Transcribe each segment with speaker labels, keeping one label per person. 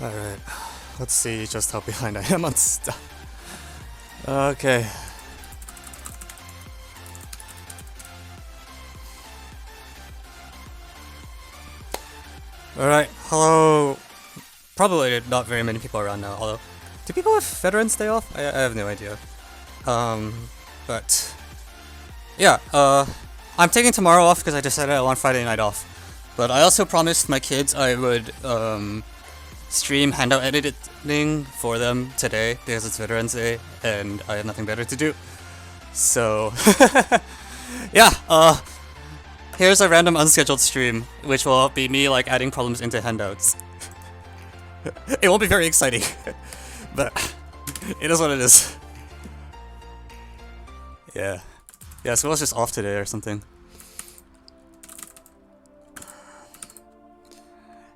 Speaker 1: Alright, let's see just how behind I am on stuff. Okay. Alright, hello. Probably not very many people around now, although. Do people have Veterans Day off? I have no idea. But. Yeah, I'm taking tomorrow off because I decided I want Friday night off. But I also promised my kids I would, stream handout editing for them today because it's Veterans Day and I have nothing better to do. So, yeah, here's a random unscheduled stream, which will be me like adding problems into handouts. It won't be very exciting, but it is what it is. Yeah. Yeah, so it's just off today or something.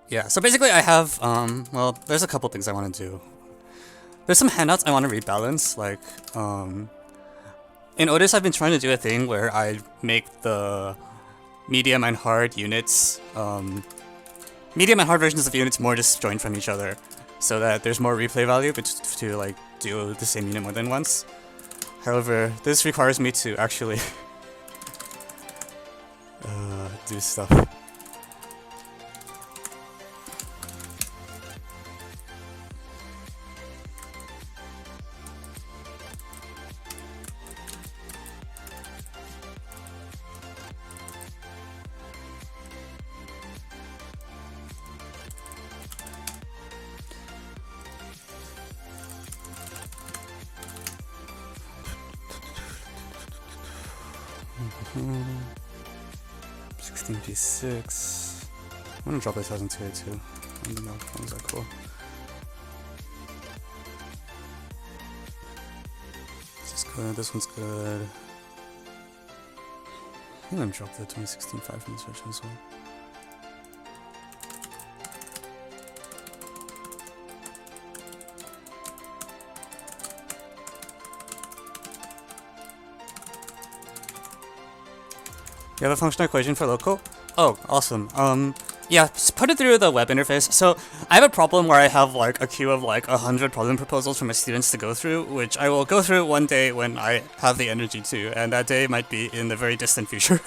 Speaker 1: Yeah, so basically I have, well, there's a couple things I want to do. There's some handouts I want to rebalance, like, in OTIS I've been trying to do a thing where I make the medium and hard units, medium and hard versions of units more disjoint from each other, so that there's more replay value to, like, do the same unit more than once. However, this requires me to actually do stuff. Hmm. 16p6. I'm gonna drop this 1002. I don't know, that was cool. This is good, this one's good. I'm gonna drop the 2016 5 from this version as well. You have a functional equation for local? Oh, awesome. Yeah, just put it through the web interface. So, I have a problem where I have like a queue of like 100 problem proposals for my students to go through, which I will go through one day when I have the energy to, and that day might be in the very distant future.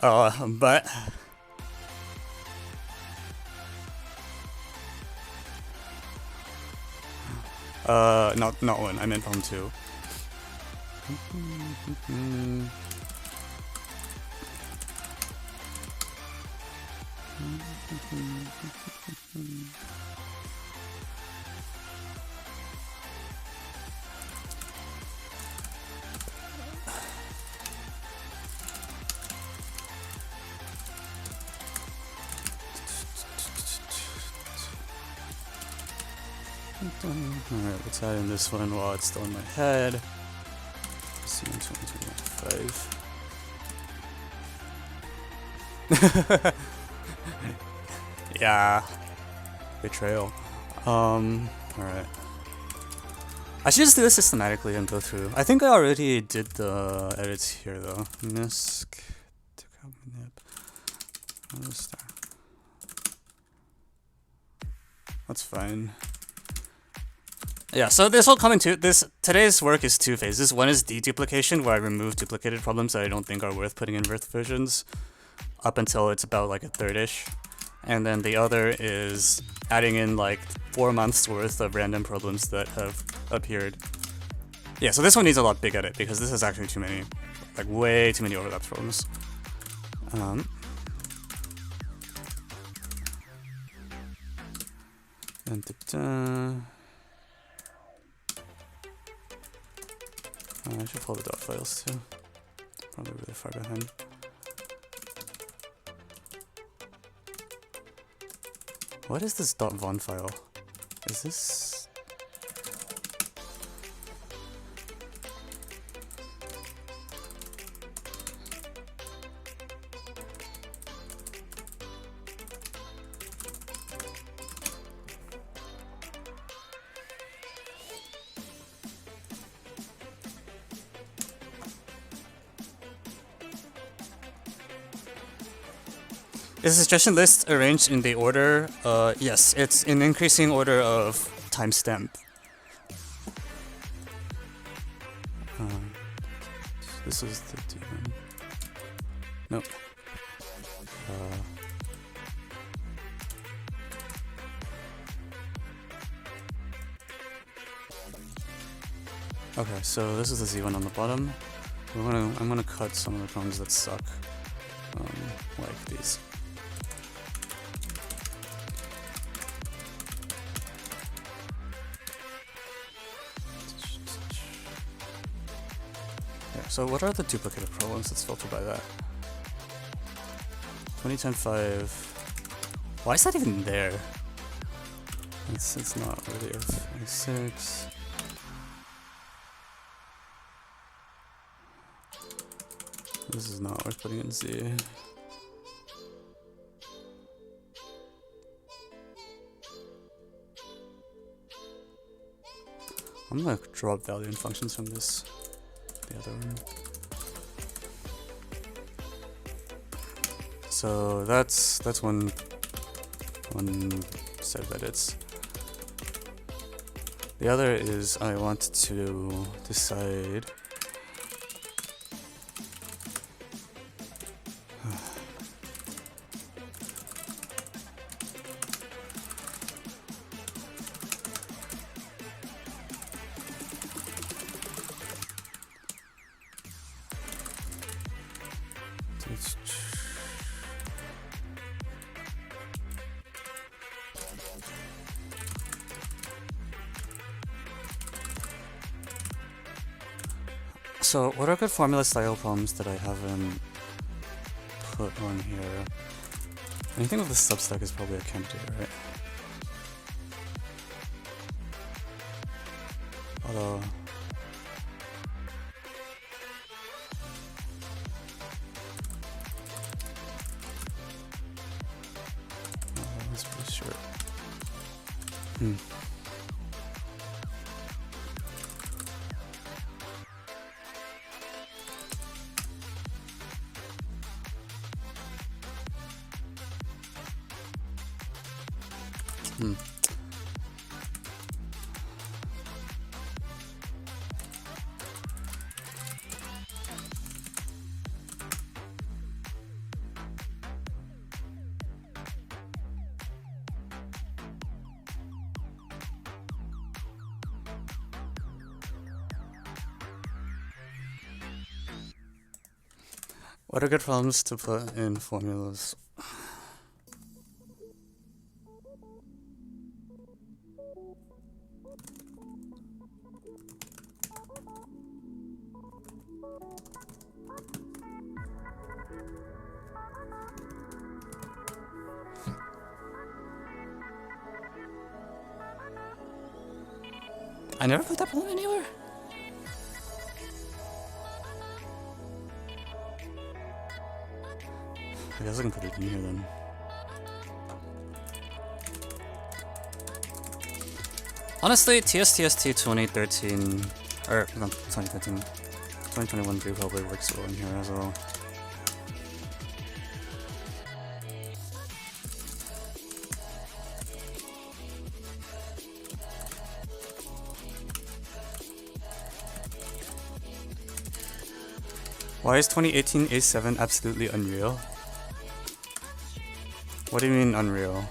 Speaker 1: But... not one, I meant problem 2. Alright, let's add in this one while it's still in my head. See in 2025. Yeah. Betrayal. Alright. I should just do this systematically and go through. I think I already did the edits here though. Misc. That's fine. Yeah, so this will come into today's work is 2 phases. One is deduplication, where I remove duplicated problems that I don't think are worth putting in birth versions up until it's about like a third-ish. And then the other is adding in like 4 months worth of random problems that have appeared. Yeah, so this one needs a lot big edit because this is actually too many, like way too many overlapped problems. I should pull the dot files too. Probably really far behind. What is this .von file? Is this... Is the suggestion list arranged in the order? Yes, it's in increasing order of timestamp. This is the D1. Nope. Okay, so this is the Z1 on the bottom. I'm gonna cut some of the columns that suck, like these. Yeah, so what are the duplicative problems? Let's filter by that. 2010-5. Why is that even there? It's not worthy of 26. This is not worth putting in Z. I'm gonna drop value and functions from this, the other one. So that's one set of edits. The other is I want to decide so what are good formula style problems that I haven't put on here? Anything with the substack is probably a candidate, right? Although that's pretty short. What are good problems to put in formulas? I never put that problem anywhere. I guess I can put it in here then. Honestly, TSTST 2013, or not 2013, 2021 3 probably works well in here as well. Why is 2018 A7 absolutely unreal? What do you mean unreal?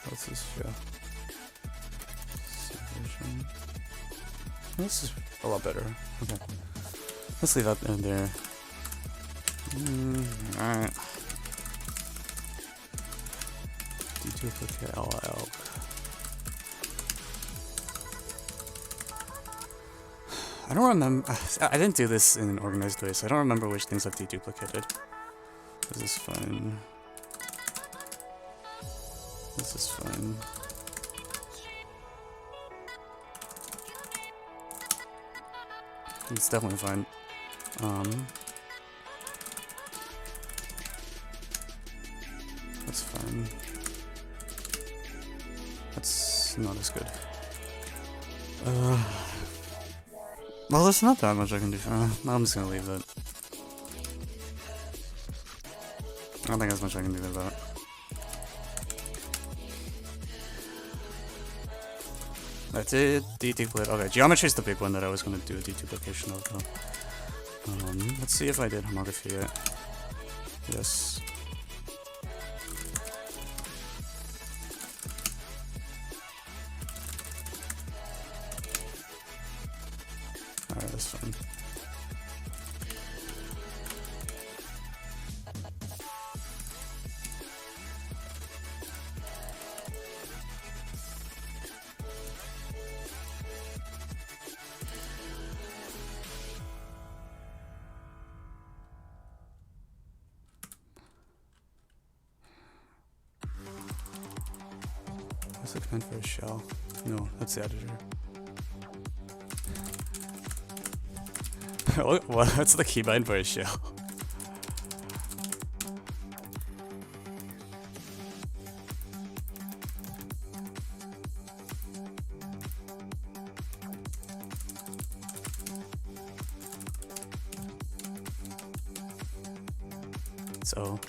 Speaker 1: What's this show? Subversion. This is a lot better. Okay. Let's leave that in there. Alright. Deduplicate LL. I don't remember. I didn't do this in an organized way, so I don't remember which things I've deduplicated. This is fine. This is fine. It's definitely fine. That's fine. That's It's not as good. Well, there's not that much I can do. I'm just gonna leave that. I don't think there's much I can do with that. That's it. D-duplicate. Okay, geometry is the big one that I was gonna do a deduplication of though. Let's see if I did homography yet. Yes. Alright, that's fine. What's the command for a shell? No, that's the editor. What's the keybind for a shell? So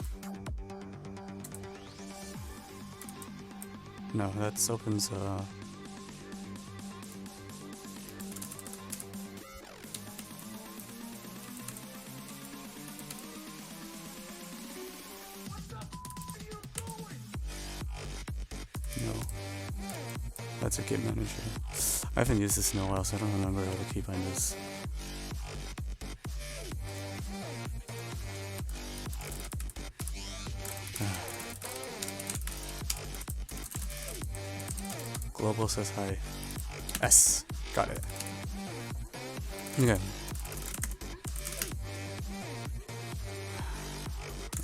Speaker 1: no, that opens no. That's a git manager. I haven't used this in a while, so I don't remember how the keybind is. Global says hi. S. Got it. Okay.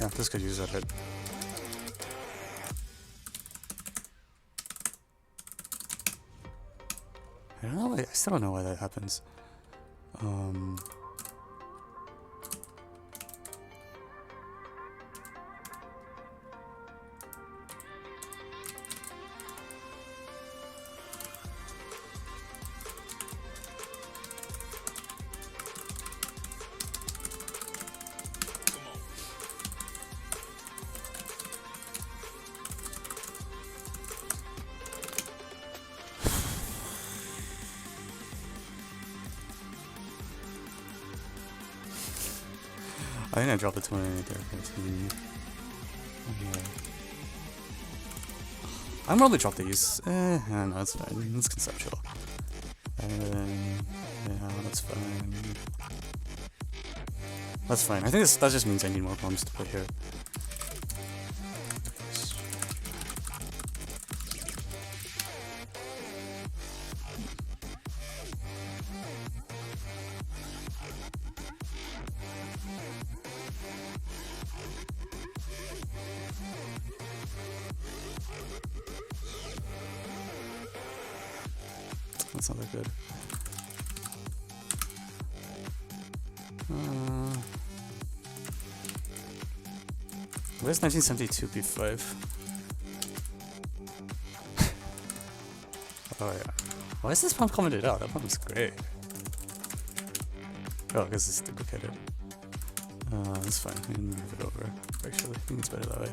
Speaker 1: Yeah, this could use that hit. I don't know. I still don't know why that happens. I think I dropped a 28 there. 15. Okay. I'm probably drop these. No, that's fine. It's conceptual. Yeah, that's fine. That's fine. I think that just means I need more bombs to put here. That's not that good. Where's 1972 B5? Oh yeah. Why is this pump commented out? That pump's great. Oh, I guess it's duplicated. That's fine. We can move it over. Actually, I think it's better that way.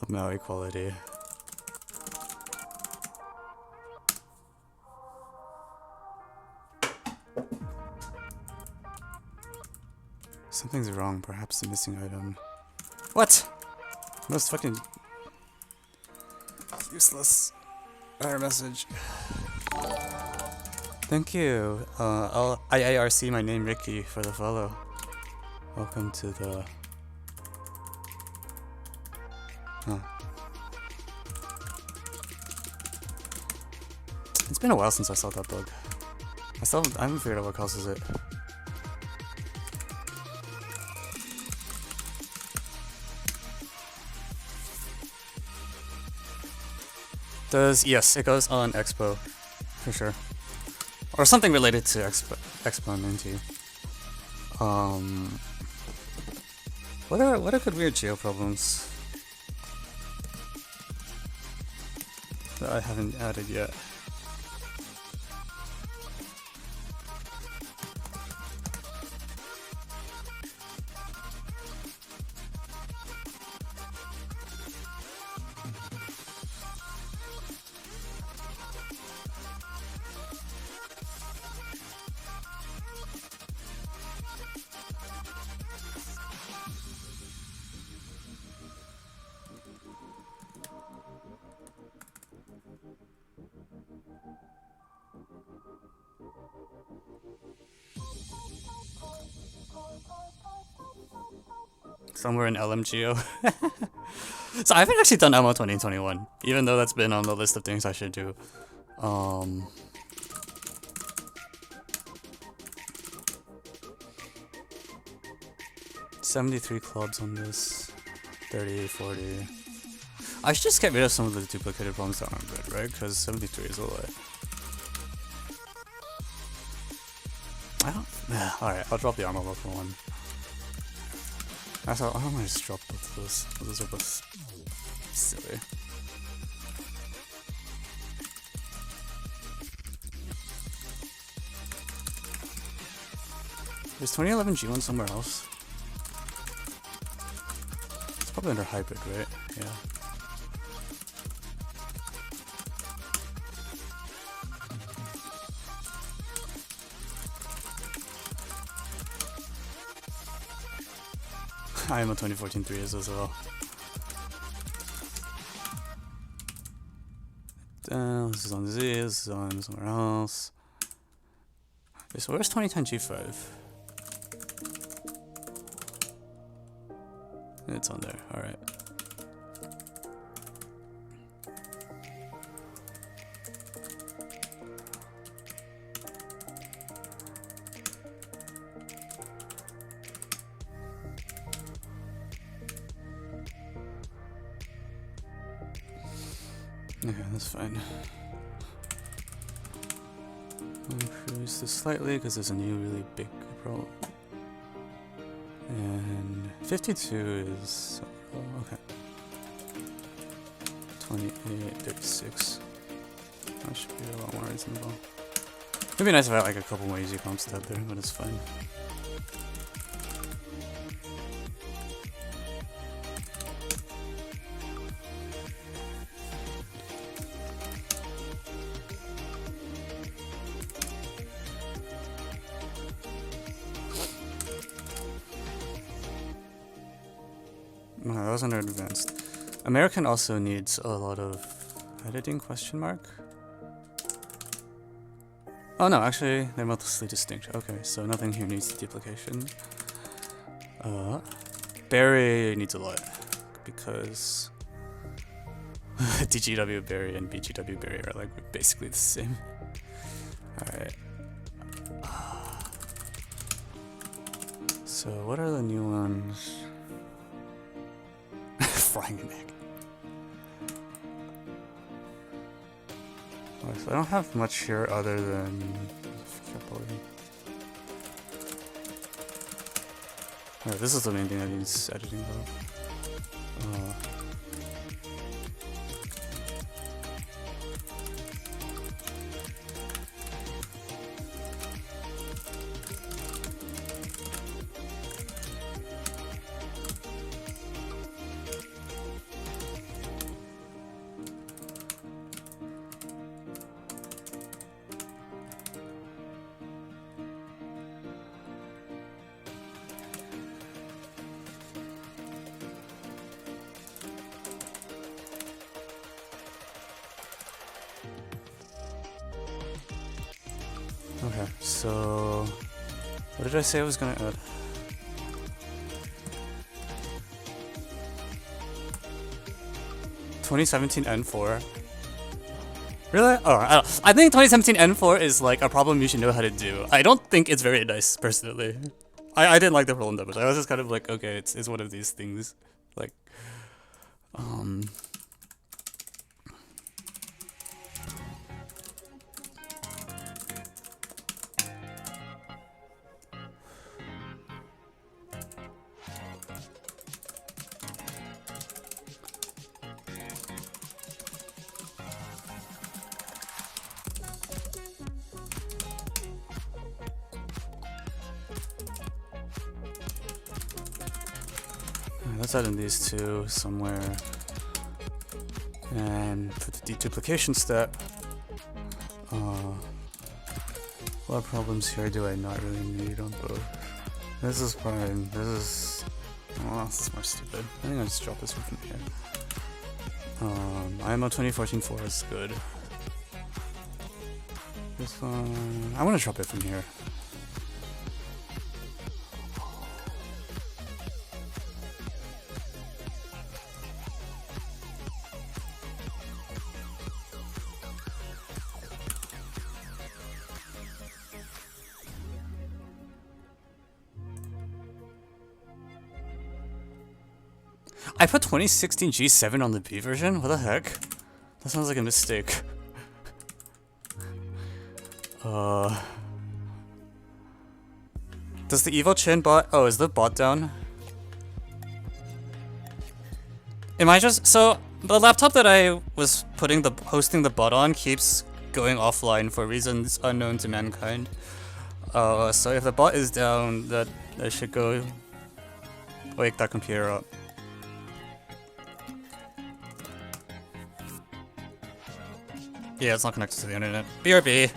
Speaker 1: Love Maui quality. Something's wrong, perhaps the missing item. What? Most fucking useless error message. Thank you. I'll IARC my name Ricky for the follow. Welcome to the It's been a while since I saw that bug. I haven't figured out what causes it. Yes, it goes on Expo, for sure. Or something related to Expo and NT. What are good weird geo problems that I haven't added yet? Somewhere in LMGO. So I haven't actually done MO 2021, even though that's been on the list of things I should do. 73 clubs on this. 30, 40. I should just get rid of some of the duplicated problems that aren't good, right? Because 73 is a lot. Alright, I'll drop the armor level for one. I don't want to just drop both of those. Those are both silly. Is 2011 G1 somewhere else? It's probably under hybrid, right? Yeah. I am a 2014 3 as well. This is on Z, this is on somewhere else. Okay, so where's 2010 G5? It's on there, alright. Okay, that's fine. I'll increase this slightly because there's a new really big problem. And 52 is... oh, okay. 28, 36. That should be a lot more reasonable. It'd be nice if I had like a couple more easy comps out there, but it's fine. No, that was under advanced. American also needs a lot of editing, question mark? Oh no, actually, they're mostly distinct. Okay, so nothing here needs duplication. Barry needs a lot, because DGW Barry and BGW Barry are like basically the same. Alright. So what are the new ones? Frying an egg. Okay, so I don't have much here other than... Alright, this is the main thing that needs editing though. Okay, so what did I say I was gonna add? (2017 N4). Really? Oh, I think 2017 N4 is like a problem you should know how to do. I don't think it's very nice, personally. I didn't like the problem that much. I was just kind of like, okay, it's one of these things. Like, let's add in these two somewhere. And for the deduplication step, what problems here do I not really need on both? This is fine. This is... oh, this is more stupid. I think I'll just drop this one from here. IMO 2014-4 is good. This one... I want to drop it from here. I put 2016 G7 on the B version? What the heck? That sounds like a mistake. Does the Evo Chin bot... oh, is the bot down? Am I just... so, the laptop that I was hosting the bot on keeps going offline for reasons unknown to mankind. So if the bot is down, that should go wake that computer up. Yeah, it's not connected to the internet. BRB.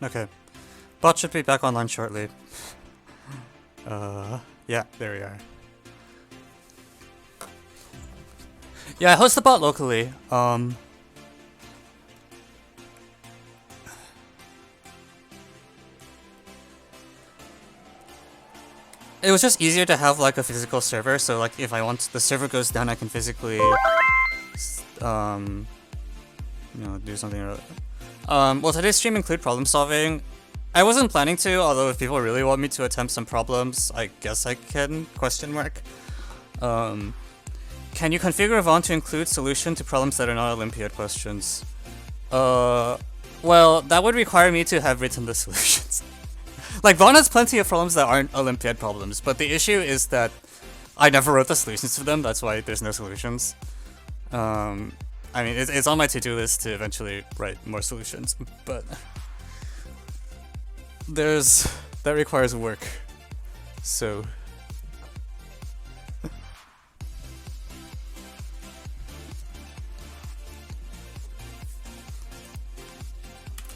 Speaker 1: Okay. Bot should be back online shortly. Yeah, there we are. Yeah, I host the bot locally. It was just easier to have like a physical server, so like if I want the server goes down, I can physically do something or other. Will today's stream include problem solving? I wasn't planning to, although if people really want me to attempt some problems, I guess I can, question mark. Can you configure Vaughn to include solution to problems that are not Olympiad questions? Well, that would require me to have written the solutions. Like, Vaughn has plenty of problems that aren't Olympiad problems, but the issue is that I never wrote the solutions for them, that's why there's no solutions. I mean, it's on my to-do list to eventually write more solutions, but that requires work. So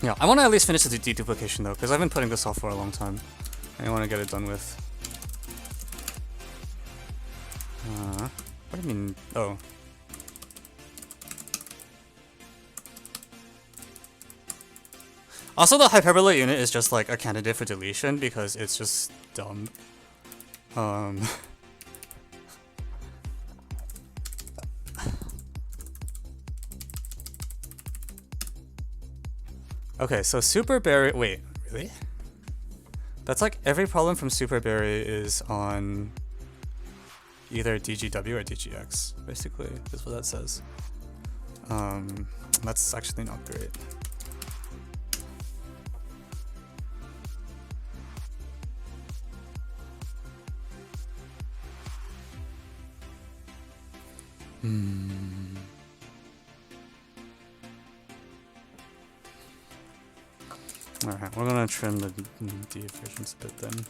Speaker 1: yeah, I want to at least finish the deduplication though, because I've been putting this off for a long time. I want to get it done with. What do you mean? Oh. Also, the hyperbola unit is just like a candidate for deletion because it's just dumb. Okay, so Super Berry. Wait, really? That's like every problem from Super Berry is on either DGW or DGX, basically, is what that says. That's actually not great. Alright, we're gonna trim the D versions a bit then.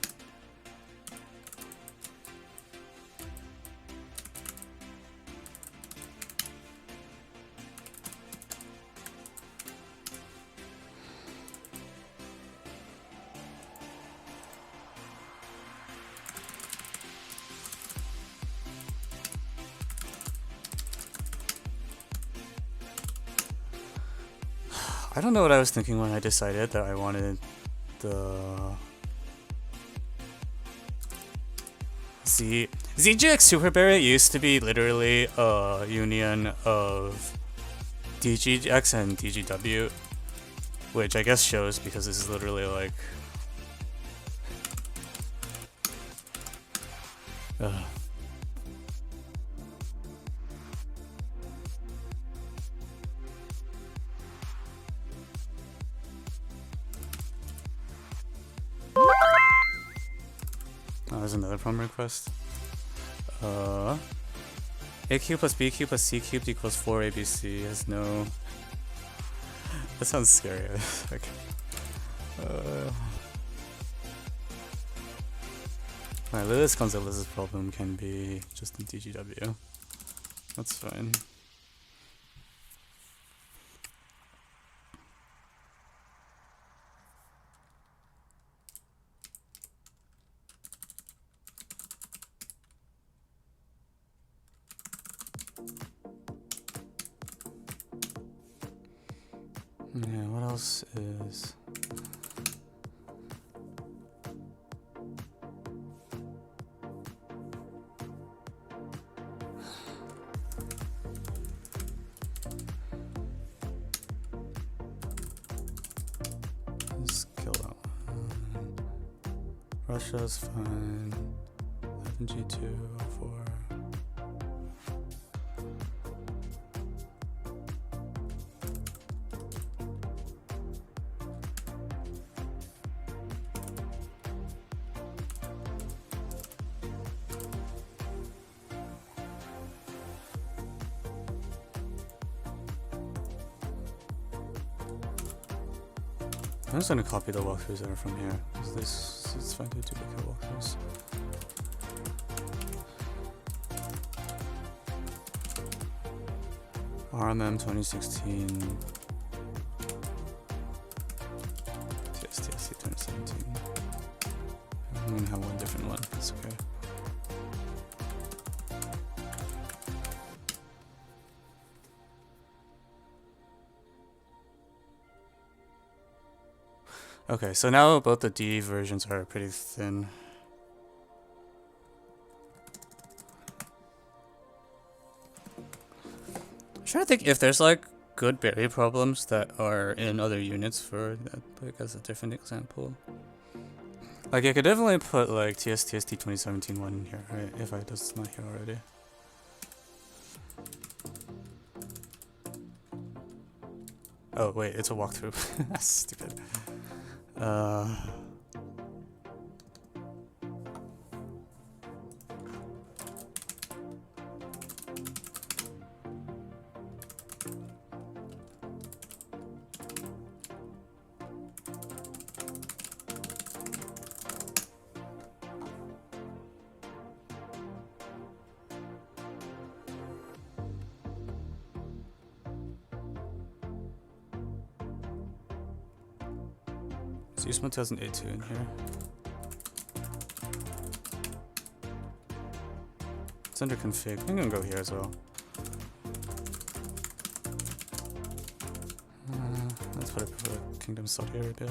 Speaker 1: I don't know what I was thinking when I decided that I wanted the ZGX Super Berry used to be literally a union of DGX and DGW, which I guess shows because this is literally like Oh, there's another problem request. A cubed plus B cubed plus C cubed equals 4ABC has no... That sounds scary. Like, Alright, Lilith Gonzalez's problem can be just in DGW. That's fine. Yeah, what else is... Let's kill that one. Russia's fine. 11G2, 4. I'm just gonna copy the walkthroughs that are from here, because this is fine to duplicate walkthroughs. RMM 2016. TSTSC 2017. I'm gonna have one different one, that's okay. Okay, so now both the D versions are pretty thin. I'm trying to think if there's like good berry problems that are in other units for that, like as a different example. Like I could definitely put like TSTSD 2017 one in here, right? If it's not here already. Oh wait, it's a walkthrough. That's stupid. Let's use my 2008 in here. It's under config. I'm gonna go here as well. Let's put it for Kingdom Saudi Arabia.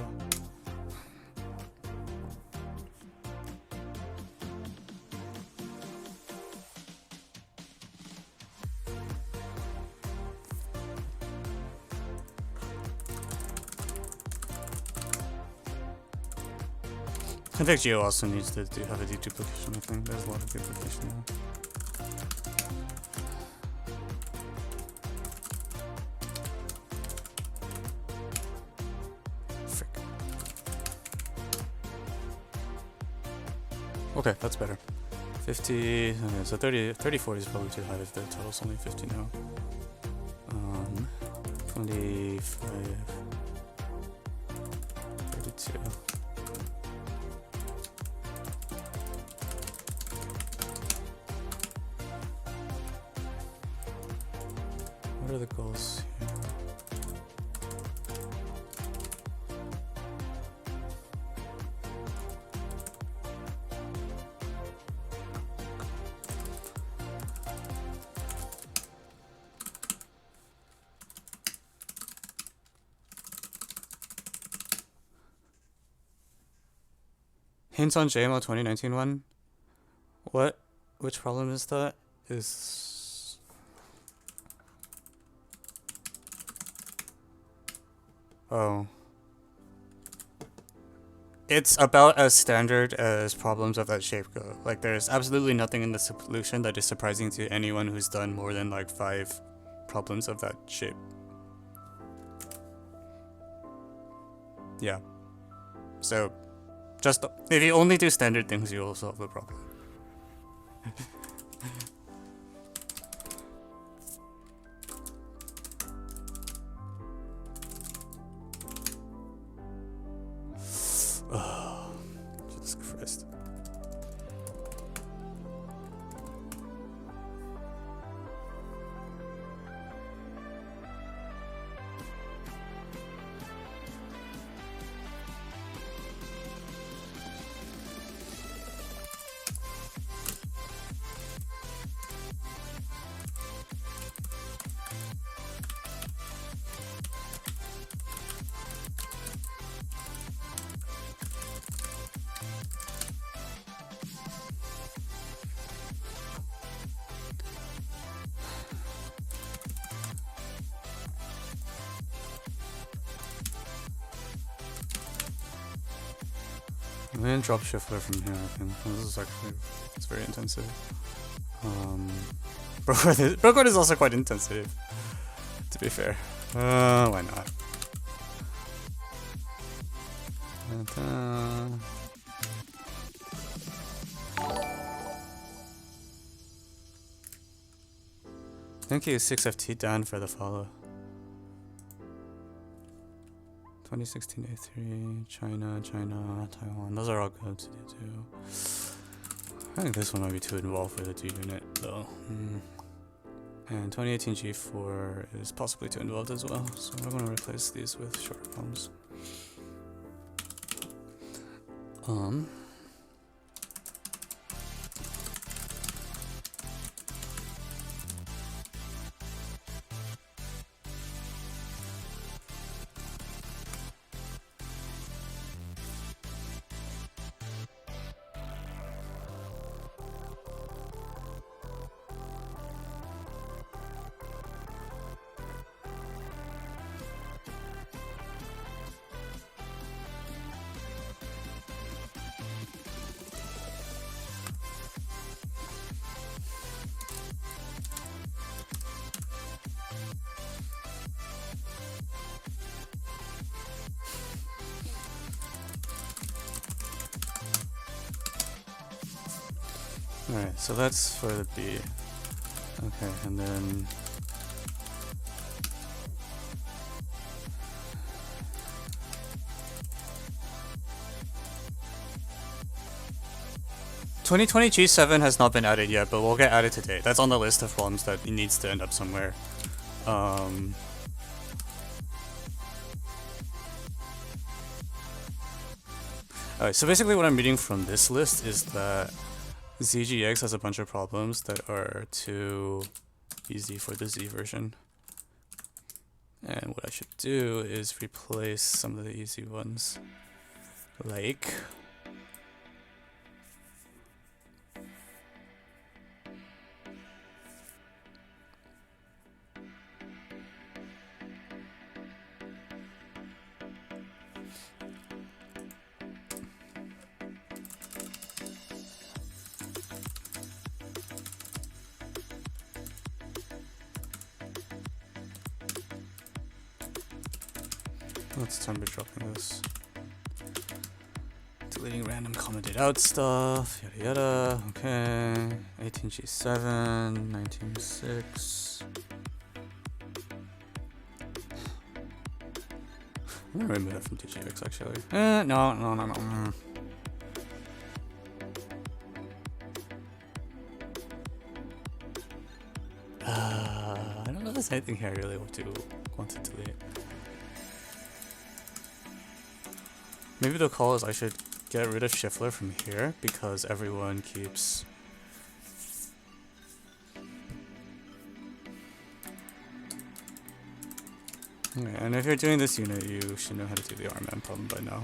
Speaker 1: Config Geo also needs to have a deduplication, I think. There's a lot of duplication now. Frick. Okay, that's better. 50, okay, so 34 is probably too high if the total's only 50 now. 25, 32. What are the goals here? Hints on JMO 2019 one? What? Which problem is that? Oh. It's about as standard as problems of that shape go. Like, there's absolutely nothing in the solution that is surprising to anyone who's done more than like 5 problems of that shape. Yeah. So, just if you only do standard things, you'll solve the problem. Oh, Jesus Christ. I'm gonna drop Schiffler from here, I think. This is actually, it's very intensive. Brocode is also quite intensive, to be fair. Why not? Thank you, 6FT Dan, for the follow. 2016 A3, China, Taiwan. Those are all good to do too. I think this one might be too involved for the 2 unit though. And 2018 G4 is possibly too involved as well, so I'm going to replace these with shorter poems. Alright, so that's for the B. Okay, and then... ...2020 G7 has not been added yet, but we'll get added today. That's on the list of problems that it needs to end up somewhere. Alright, so basically what I'm reading from this list is that ZGX has a bunch of problems that are too easy for the Z version. And what I should do is replace some of the easy ones. Like... Let's time dropping this. Deleting random commented out stuff, yada yada. Okay. 18G7, 19.6. I'm gonna remove that from TGX actually. No. I don't know if there's anything here I really want to delete. Maybe the call is I should get rid of Schiffler from here because everyone keeps... Okay, and if you're doing this unit, you should know how to do the RMM problem by now.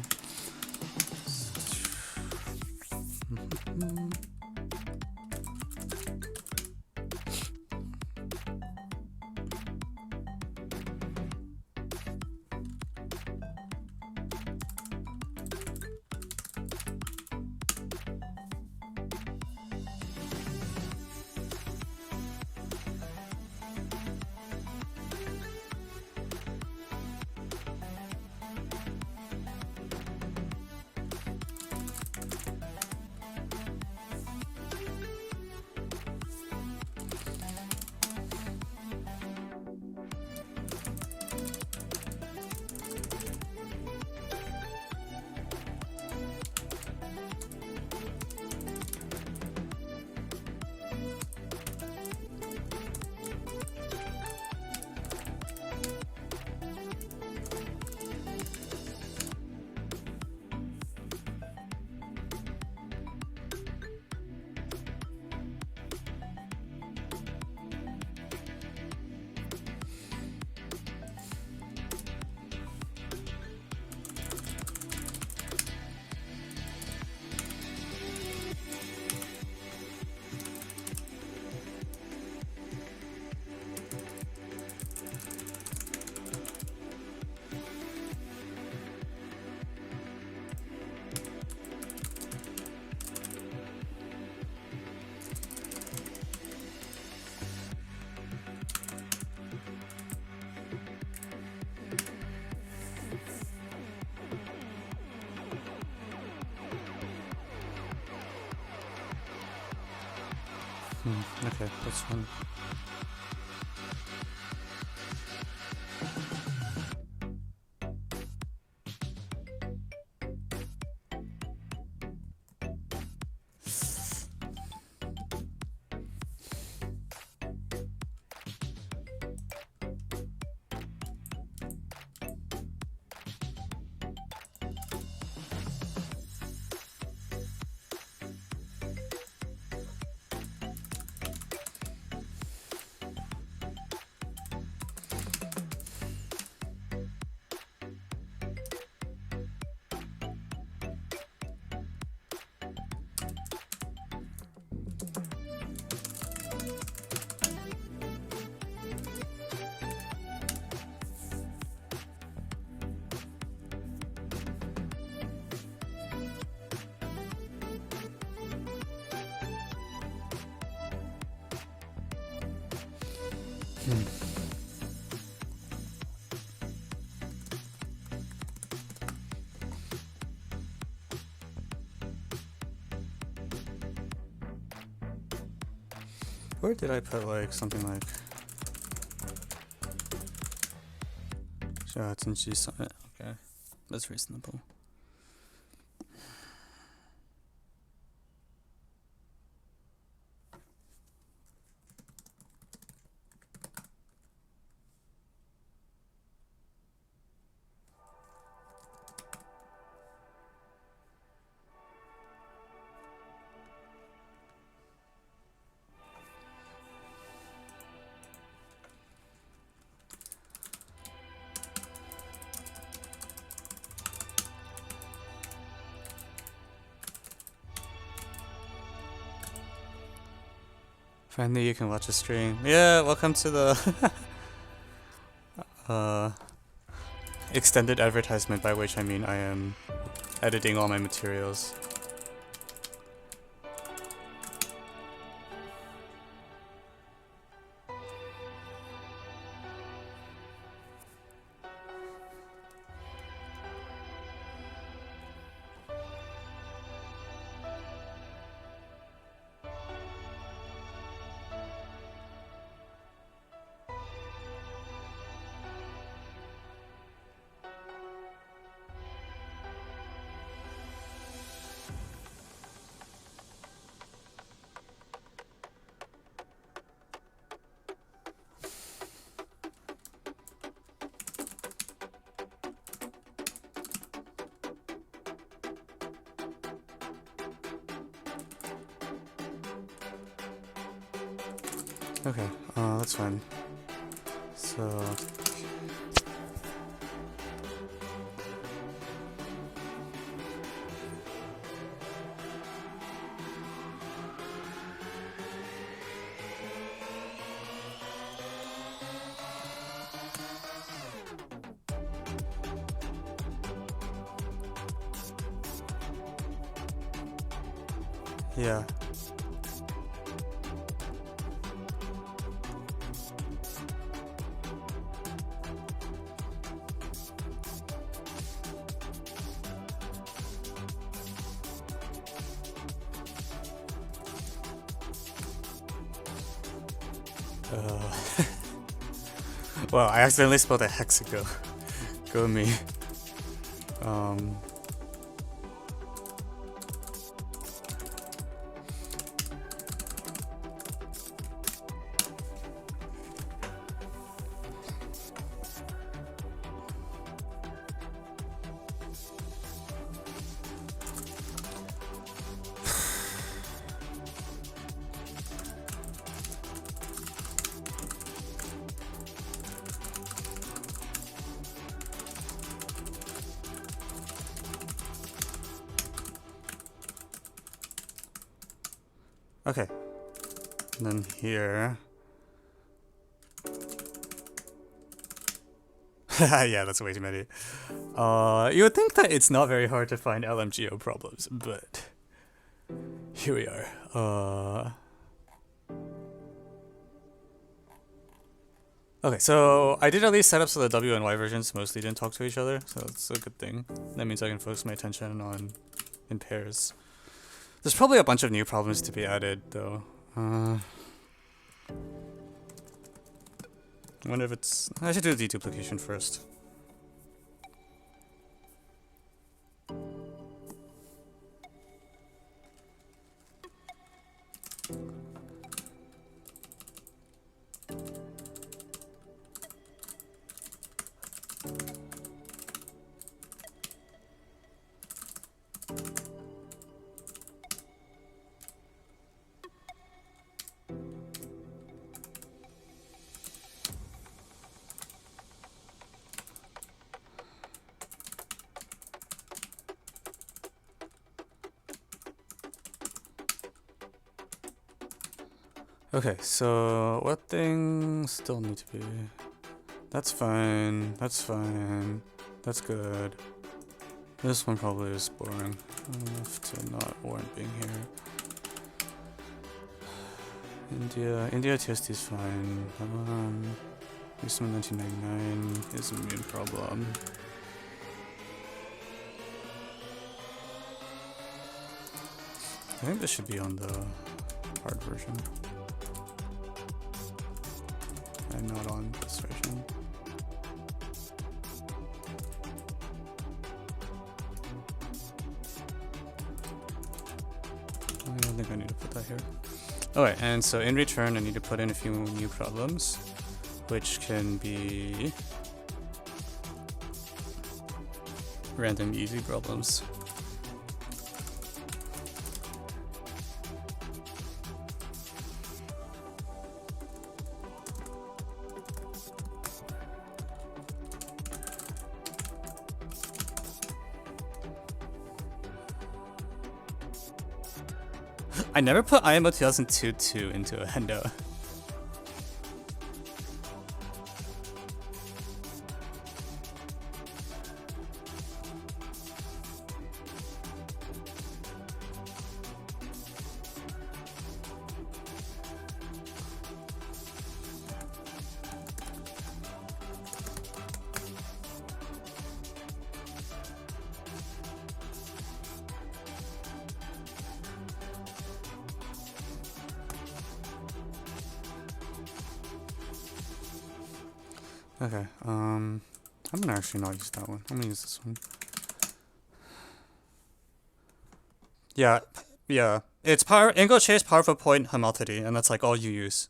Speaker 1: Okay, that's fine. Where did I put like something like shots and G summit? Okay, that's reasonable. Finally, you can watch a stream. Yeah, welcome to the extended advertisement, by which I mean I am editing all my materials. Okay, that's fine. So... yeah. Well, I accidentally spelled a hexago. Go me. Okay. And then here. Yeah, that's way too many. You would think that it's not very hard to find LMGO problems, but here we are. Okay, so I did at least set up so the W and Y versions mostly didn't talk to each other, so that's a good thing. That means I can focus my attention on in pairs. There's probably a bunch of new problems to be added, though. I wonder if it's... I should do the deduplication first. Okay, so what things still need to be? That's fine, that's fine, that's good. This one probably is boring enough to not warrant being here. India TST is fine. This one 1999 is a main problem. I think this should be on the hard version. And not on this version. I don't think I need to put that here. Alright, and so in return I need to put in a few new problems, which can be random easy problems. I never put IMO 2002 into a handout. Okay, I'm gonna actually not use that one. I'm gonna use this one. Yeah, it's angle chase, powerful point, homothety, and that's like all you use.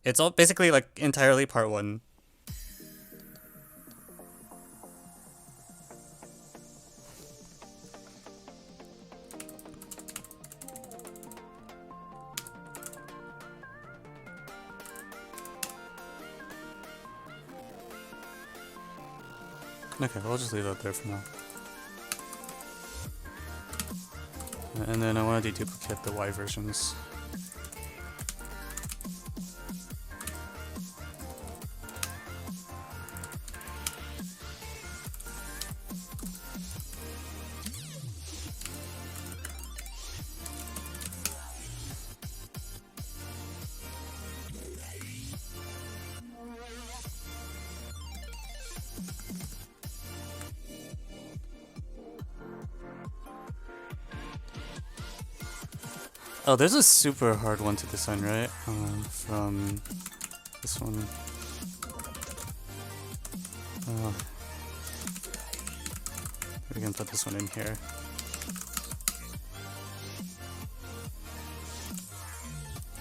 Speaker 1: It's all basically like entirely part 1. Okay, we'll just leave that there for now. And then I want to deduplicate the Y versions. Oh, there's a super hard one to design, right? From this one. We can put this one in here.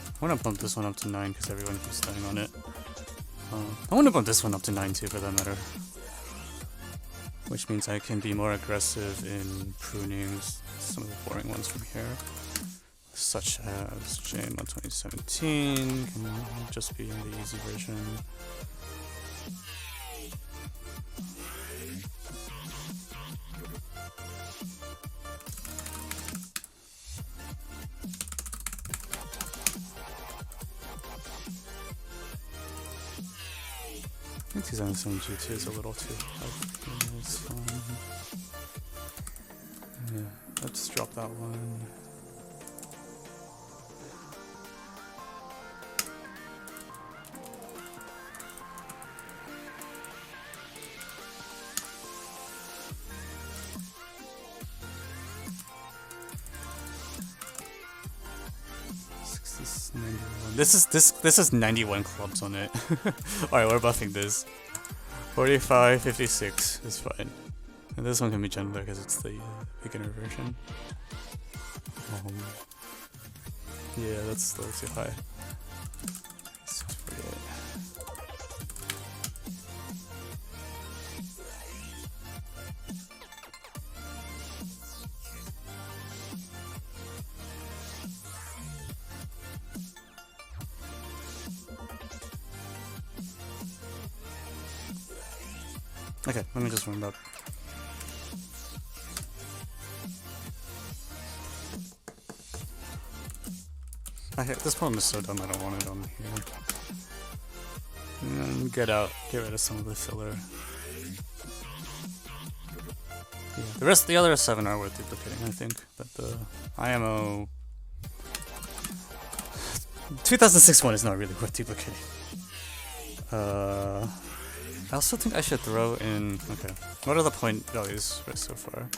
Speaker 1: I want to bump this one up to 9 because everyone keeps dying on it. I want to bump this one up to 9 too, for that matter. Which means I can be more aggressive in pruning some of the boring ones from here. Such as JMO 2017 can just be in the easy version. I think 2007 G2 is a little too high. It's fine. Yeah, let's drop that one. This is 91 clubs on it. Alright, we're buffing this. 45, 56 is fine. And this one can be gentler because it's the beginner version. Yeah, that's still too high. 648. Okay, let me just warm up. This poem is so dumb I don't want it on here. And get rid of some of the filler. Yeah, the other 7 are worth duplicating, I think, but the IMO 2006 one is not really worth duplicating. I also think I should throw in. Okay, what are the point values so far?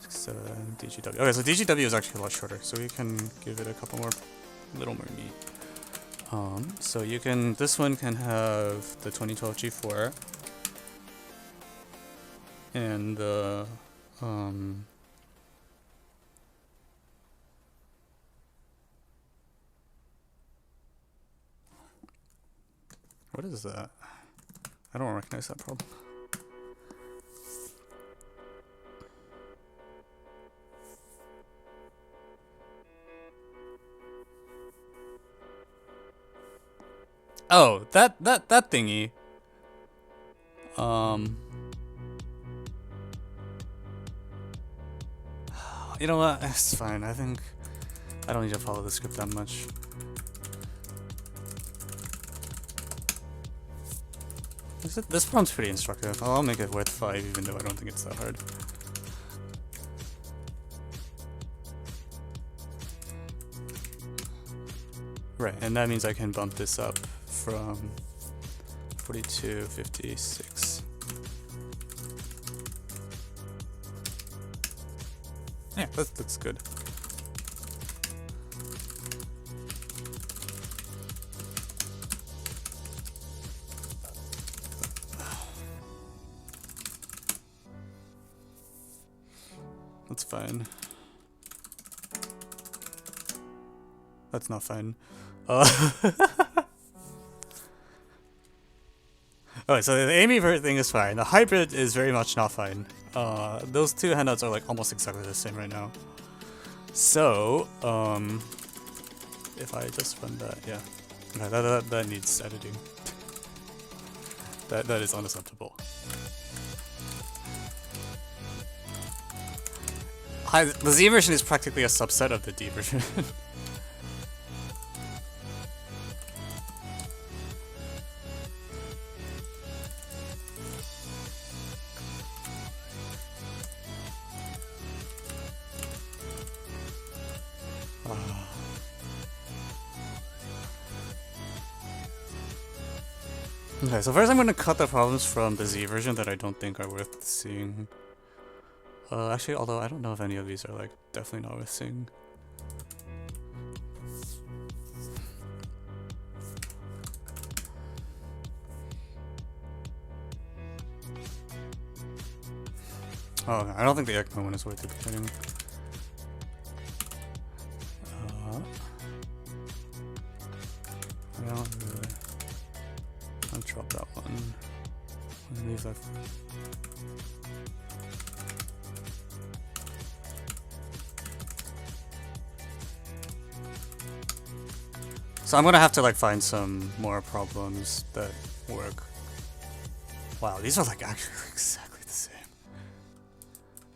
Speaker 1: 7 DGW. Okay, so DGW is actually a lot shorter, so we can give it a little more meat. So you can. This one can have the 2012 G4 and the what is that? I don't recognize that problem. Oh, that thingy. You know what? It's fine. I think I don't need to follow the script that much. This problem's pretty instructive. I'll make it worth 5 even though I don't think it's that hard. Right, and that means I can bump this up from 42, 56. Yeah, that looks good. That's fine. That's not fine. Alright, so the Amy vert thing is fine. The hybrid is very much not fine. Those two handouts are like almost exactly the same right now. So, if I just run that, yeah. Okay, that needs editing. That is unacceptable. The Z version is practically a subset of the D version. Okay, so first I'm going to cut the problems from the Z version that I don't think are worth seeing. Actually, although I don't know if any of these are like definitely not worth seeing. Oh, okay. I don't think the ECMO one is worth repeating. I don't really. I'll drop that one. And leave that. So I'm gonna have to like find some more problems that work. Wow, these are like actually exactly the same.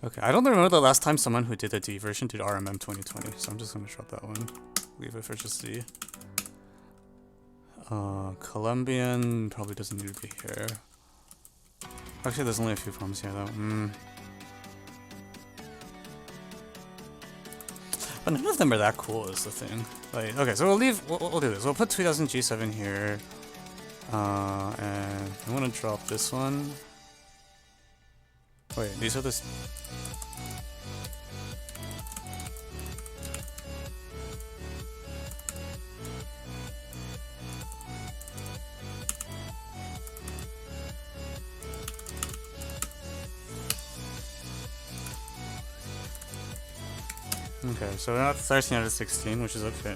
Speaker 1: Okay, I don't remember the last time someone who did a D version did RMM 2020, so I'm just gonna drop that one. Leave it for just D. Colombian probably doesn't need to be here. Actually, there's only a few problems here though. But none of them are that cool is the thing. Like, okay, so we'll do this. We'll put 2000 G7 here. And I want to drop this one. Wait, these are the... Okay, so we're at 13 out of 16, which is okay.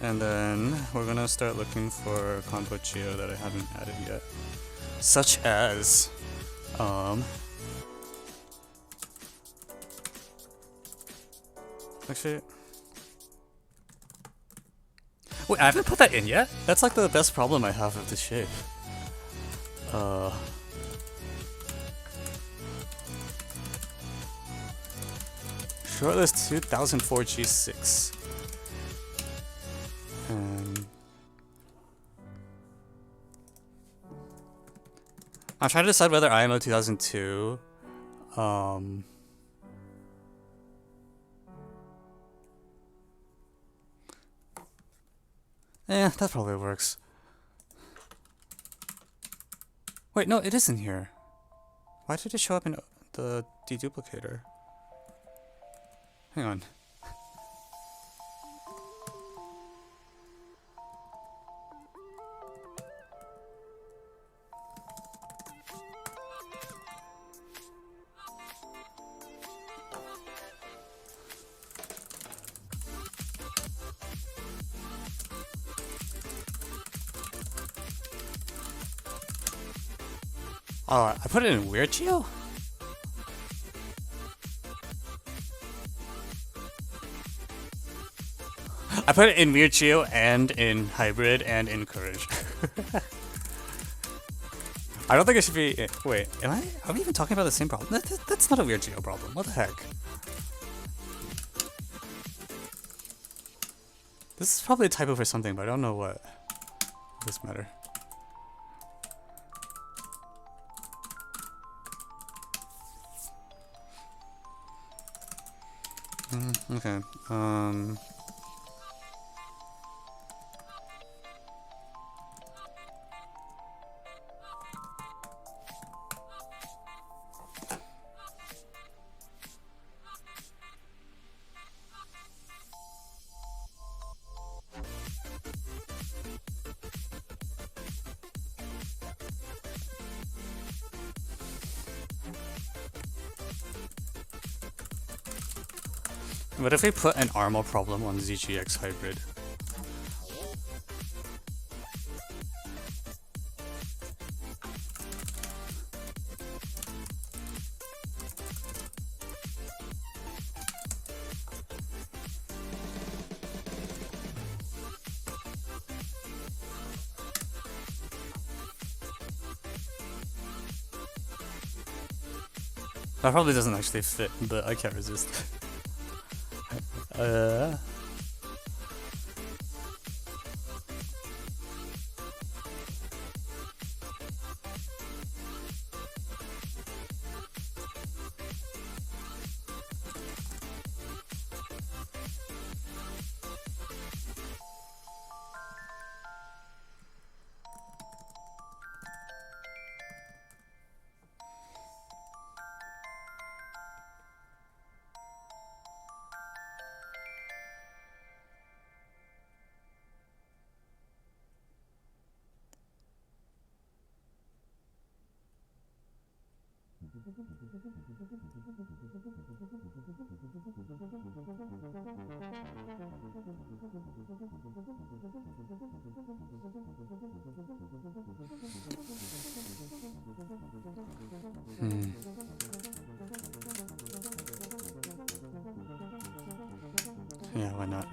Speaker 1: And then we're gonna start looking for combo geo that I haven't added yet. Such as... Actually... Wait, I haven't put that in yet? That's like the best problem I have with this shape. Shortlist 2004 G6. I'm trying to decide whether IMO 2002. Yeah, that probably works. Wait, no, it isn't here. Why did it show up in the deduplicator? Hang on. Oh, I put it in weird geo? I put it in weird geo and in hybrid and in courage. I don't think it should be. Wait, are we even talking about the same problem? That's not a weird geo problem. What the heck? This is probably a typo for something, but I don't know what. Does this matter? Okay. What if we put an armor problem on ZGX hybrid? That probably doesn't actually fit, but I can't resist. Yeah, why not?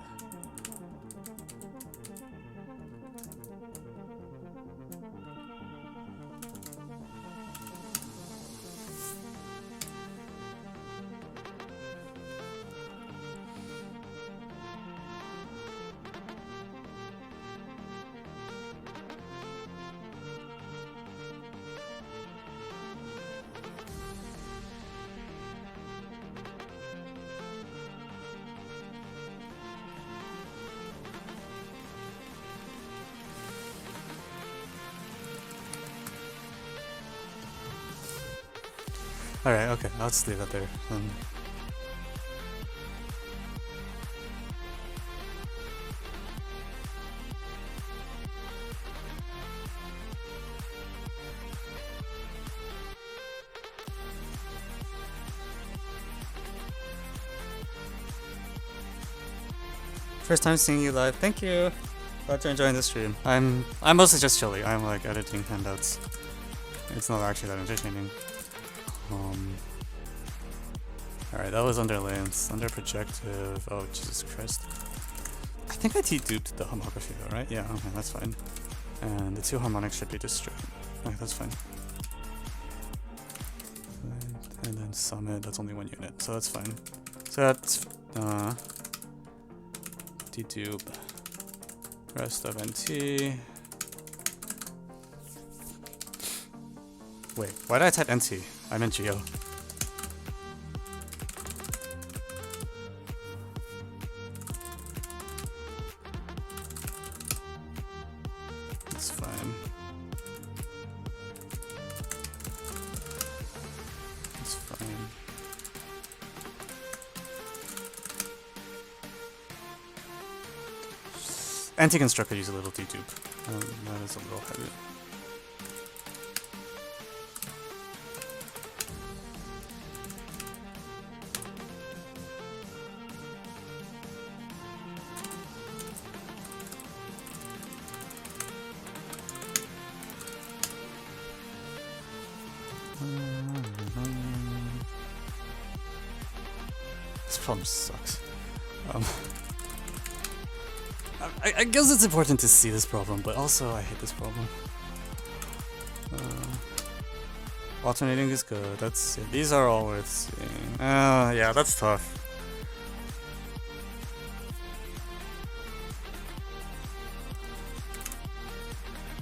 Speaker 1: Alright, okay, I'll just leave that there. First time seeing you live, thank you! Glad you're enjoying the stream. I'm mostly just chilly. I'm like editing handouts. It's not actually that entertaining. Alright, that was under lamps, under projective. Oh, Jesus Christ. I think I duped the homography though, right? Yeah, okay, that's fine. And the two harmonics should be destroyed. Okay, that's fine. And then summit, that's only one unit, so that's fine. So that's dedupe rest of NT. Wait, why did I type NT? I meant Geo. It's fine. It's fine. Anti-construct could use a little dedupe. That is a little heavy. This problem sucks. I guess it's important to see this problem, but also I hate this problem. Alternating is good. That's it. These are all worth seeing. Yeah, that's tough.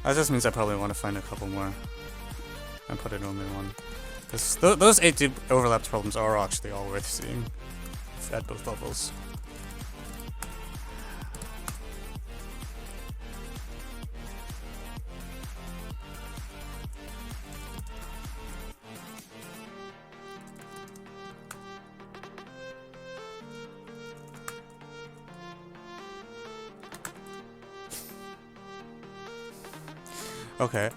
Speaker 1: That just means I probably want to find a couple more and put in only one. Because those 8 overlapped problems are actually all worth seeing at both levels. Okay,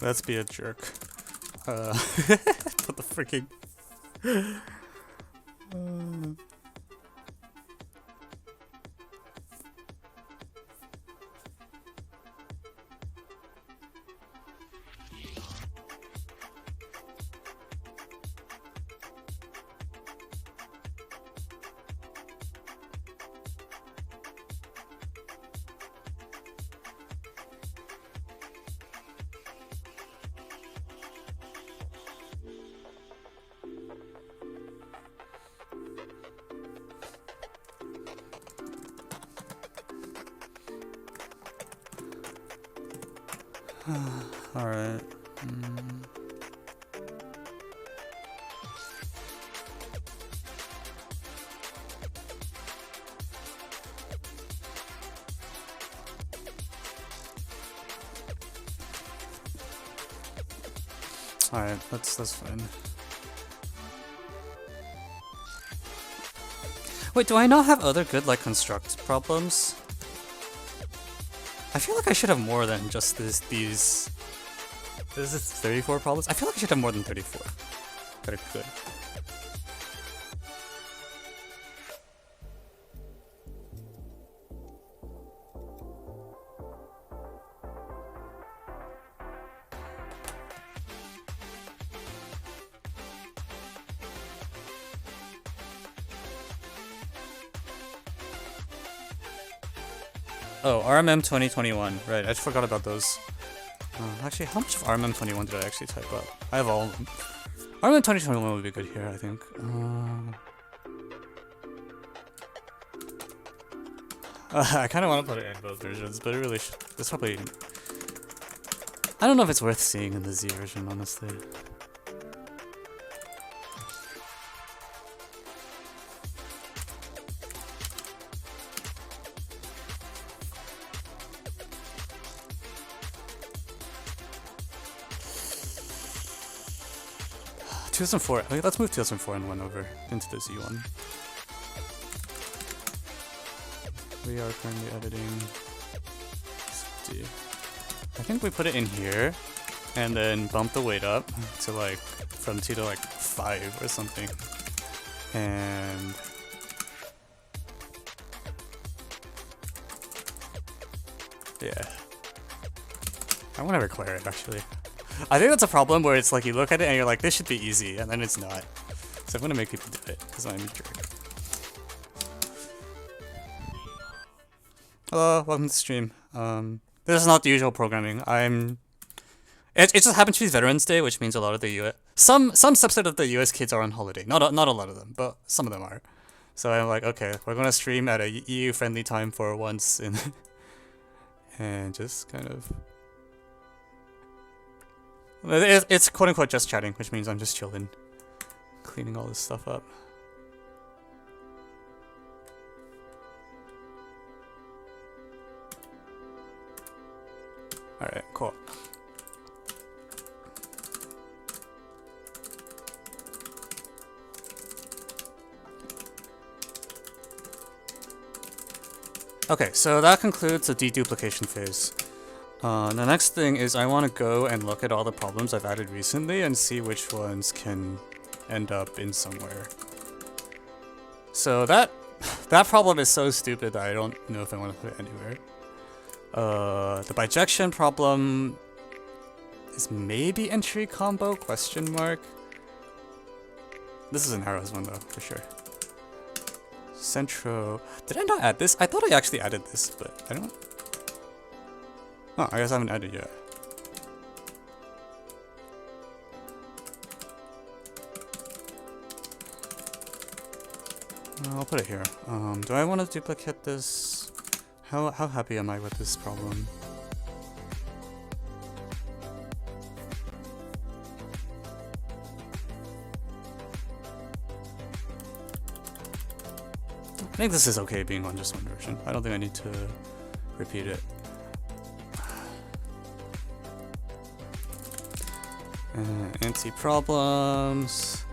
Speaker 1: let's be a jerk. What the freaking... Alright. Alright, that's fine. Wait, do I not have other good, like, construct problems? I feel like I should have more than just these... Is it 34 problems? I feel like I should have more than 34 that are good. Oh, RMM 2021. Right, I forgot about those. Actually, how much of RMM 21 did I actually type up? I have all of them. RMM 2021 would be good here, I think. I kind of want to put it in both versions, but it really it's probably... I don't know if it's worth seeing in the Z version, honestly. Okay, let's move 2004 and 1 over into the Z1. We are currently editing. I think we put it in here and then bump the weight up to like from 2 to like 5 or something. And yeah, I want to require it actually. I think that's a problem where it's like you look at it and you're like, this should be easy, and then it's not. So I'm gonna make people do it because I'm a jerk. Hello, welcome to the stream. This is not the usual programming. It just happens to be Veterans Day, which means a lot of the US some subset of the US kids are on holiday. Not a lot of them, but some of them are. So I'm like, okay, we're gonna stream at a EU friendly time for once, and just kind of. It's quote unquote just chatting, which means I'm just chilling, cleaning all this stuff up. Alright, cool. Okay, so that concludes the deduplication phase. The next thing is I want to go and look at all the problems I've added recently and see which ones can end up in somewhere. So that problem is so stupid that I don't know if I want to put it anywhere. The bijection problem is maybe entry combo, question mark. This is an arrows one though, for sure. Centro, did I not add this? I thought I actually added this, but I don't. Oh, I guess I haven't added yet. I'll put it here. Do I want to duplicate this? How happy am I with this problem? I think this is okay being on just one version. I don't think I need to repeat it. Anti-problems.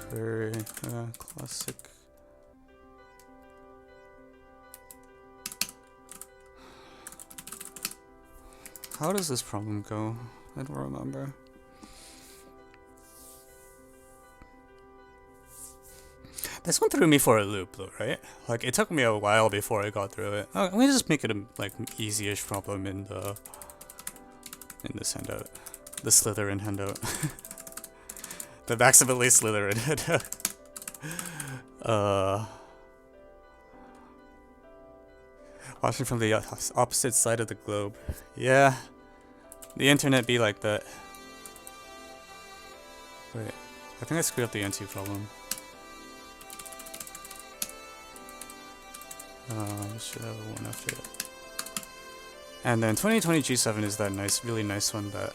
Speaker 1: Query, classic. How does this problem go? I don't remember. This one threw me for a loop though, right? Like, it took me a while before I got through it. Let me just make it a like easy-ish problem in this handout. The Slytherin handout. The maximally Slytherin handout. Watching from the opposite side of the globe. Yeah. The internet be like that. Wait. I think I screwed up the NT problem. Should have one after it. And then 2020 G7 is that nice, really nice one that...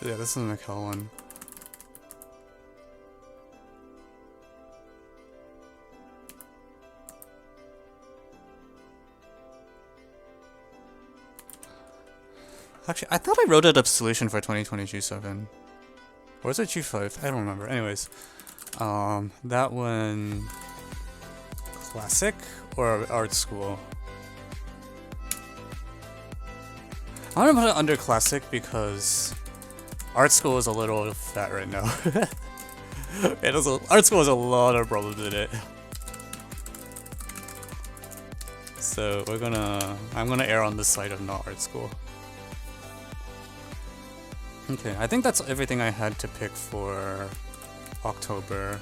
Speaker 1: Yeah, this is the Mikkel one. Actually, I thought I wrote out a solution for 2020 G7. Or was it G5? I don't remember. Anyways, that one... Classic or art school? I'm gonna put it under classic because art school is a little fat right now. Art school has a lot of problems in it. So I'm gonna err on the side of not art school. Okay, I think that's everything I had to pick for October.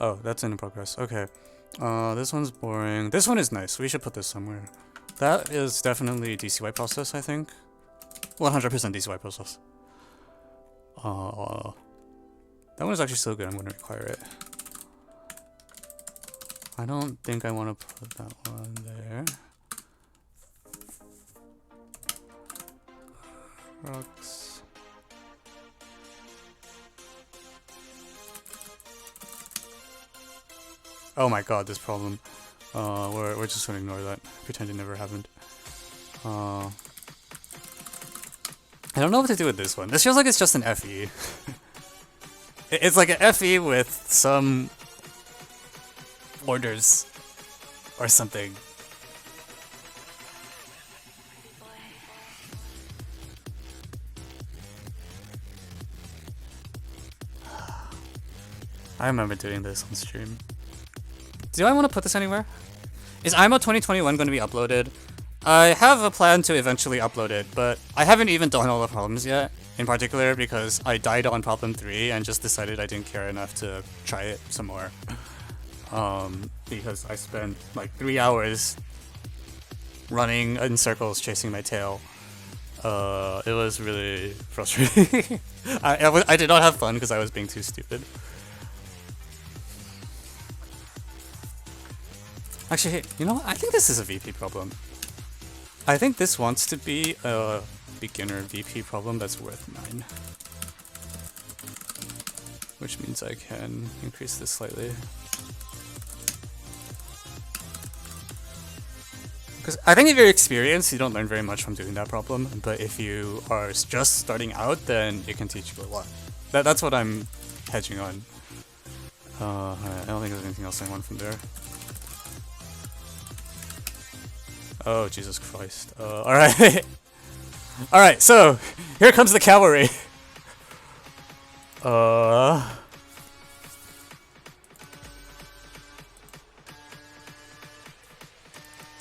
Speaker 1: Oh, that's in progress. Okay. This one's boring. This one is nice. We should put this somewhere. That is definitely DCY process, I think. 100% DCY process. That one is actually so good, I'm going to require it. I don't think I want to put that one there. Rocks. Oh my god, this problem. We're just going to ignore that. Pretend it never happened. I don't know what to do with this one. This feels like it's just an FE. It's like an FE with some orders or something. I remember doing this on stream. Do I want to put this anywhere? Is IMO 2021 going to be uploaded? I have a plan to eventually upload it, but I haven't even done all the problems yet. In particular because I died on problem 3 and just decided I didn't care enough to try it some more. Because I spent like 3 hours running in circles chasing my tail. It was really frustrating. I did not have fun because I was being too stupid. Actually, you know what? I think this is a VP problem. I think this wants to be a beginner VP problem that's worth 9. Which means I can increase this slightly. Because I think if you're experienced, you don't learn very much from doing that problem. But if you are just starting out, then it can teach you a lot. That's what I'm hedging on. I don't think there's anything else I want from there. Oh, Jesus Christ. Alright. Alright, so, here comes the cavalry.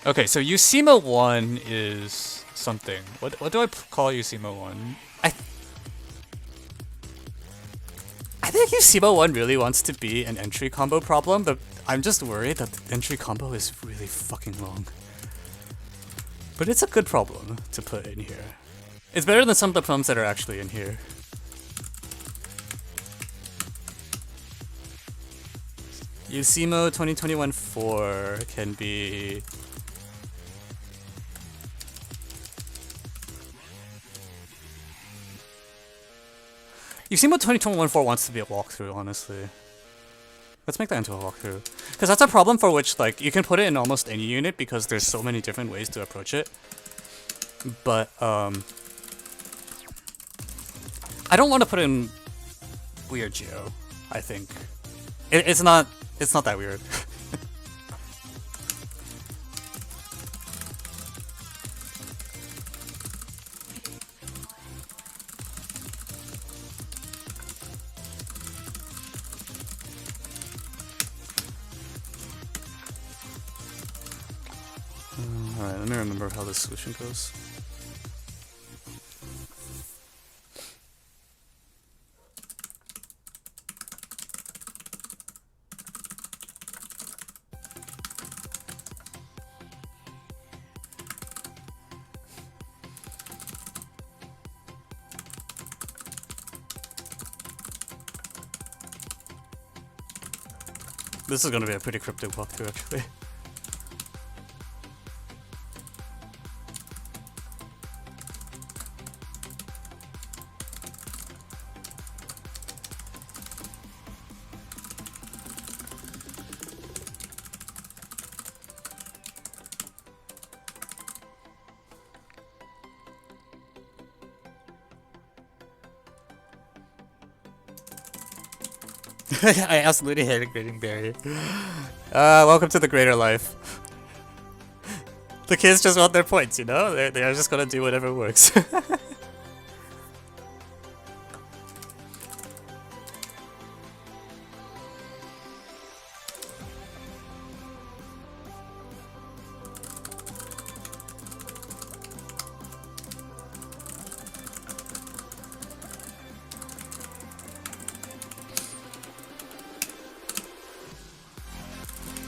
Speaker 2: Okay, so Usima 1 is something. What do I call Usima 1?
Speaker 1: I think Usima 1 really wants to be an entry combo problem, but I'm just worried that the entry combo is really fucking long. But it's a good problem to put in here. It's better than some of the problems that are actually in here. Usimo 2021-4 can be... Usimo 2021-4 wants to be a walkthrough, honestly. Let's make that into a walkthrough. Because that's a problem for which, like, you can put it in almost any unit because there's so many different ways to approach it. But, I don't want to put in weird geo, I think. It's not that weird. Alright, let me remember how this solution goes. This is gonna be a pretty cryptic walkthrough, actually. I absolutely hate a grading barrier. Welcome to the greater life. The kids just want their points, you know? They're just gonna do whatever works.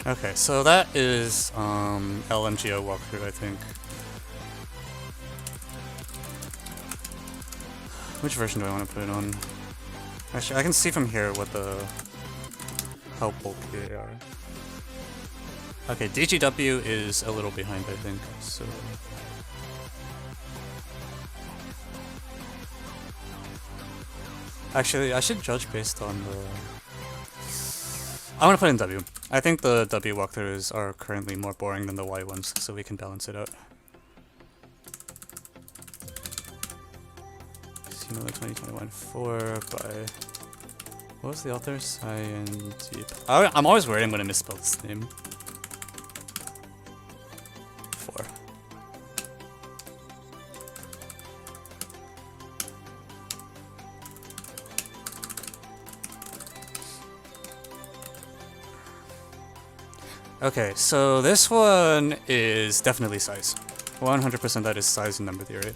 Speaker 1: Okay, so that is LMGO walkthrough, I think. Which version do I want to put it on? Actually, I can see from here what how bulky they are. Okay, DGW is a little behind, I think, so... Actually, I should judge based on the... I want to put in W. I think the W walkthroughs are currently more boring than the Y ones, so we can balance it out. Casino 2021-4 by... What was the author? I'm always worried I'm going to misspell this name. 4. Okay, so this one is definitely size. 100% that is size and number theory.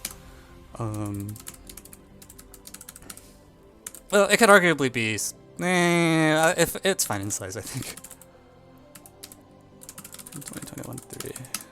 Speaker 1: Well, it could arguably be... if it's fine in size, I think. 2021-3.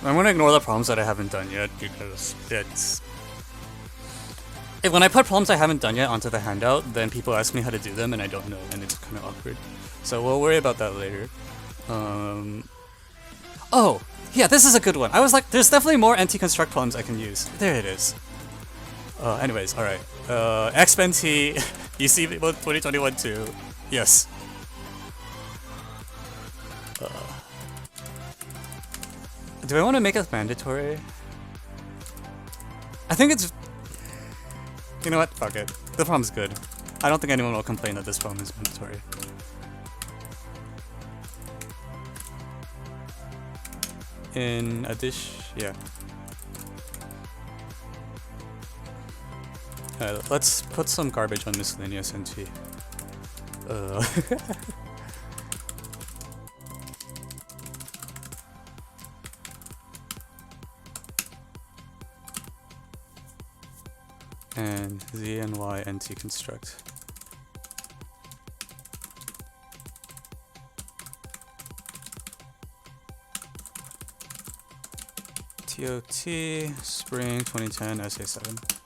Speaker 1: I'm gonna ignore the problems that I haven't done yet because it's... When I put problems I haven't done yet onto the handout, then people ask me how to do them and I don't know, and it's kind of awkward. So we'll worry about that later. Oh! Yeah, this is a good one. I was like, there's definitely more anti-construct problems I can use. There it is. Anyways, alright. X-Men T, you see 2021 too. Yes. Do I want to make it mandatory? I think it's... You know what? Fuck it. The problem's good. I don't think anyone will complain that this problem is mandatory. In addition... Yeah. Let's put some garbage on miscellaneous NT. And Z and Y NT construct. TOT Spring 2010 SA7.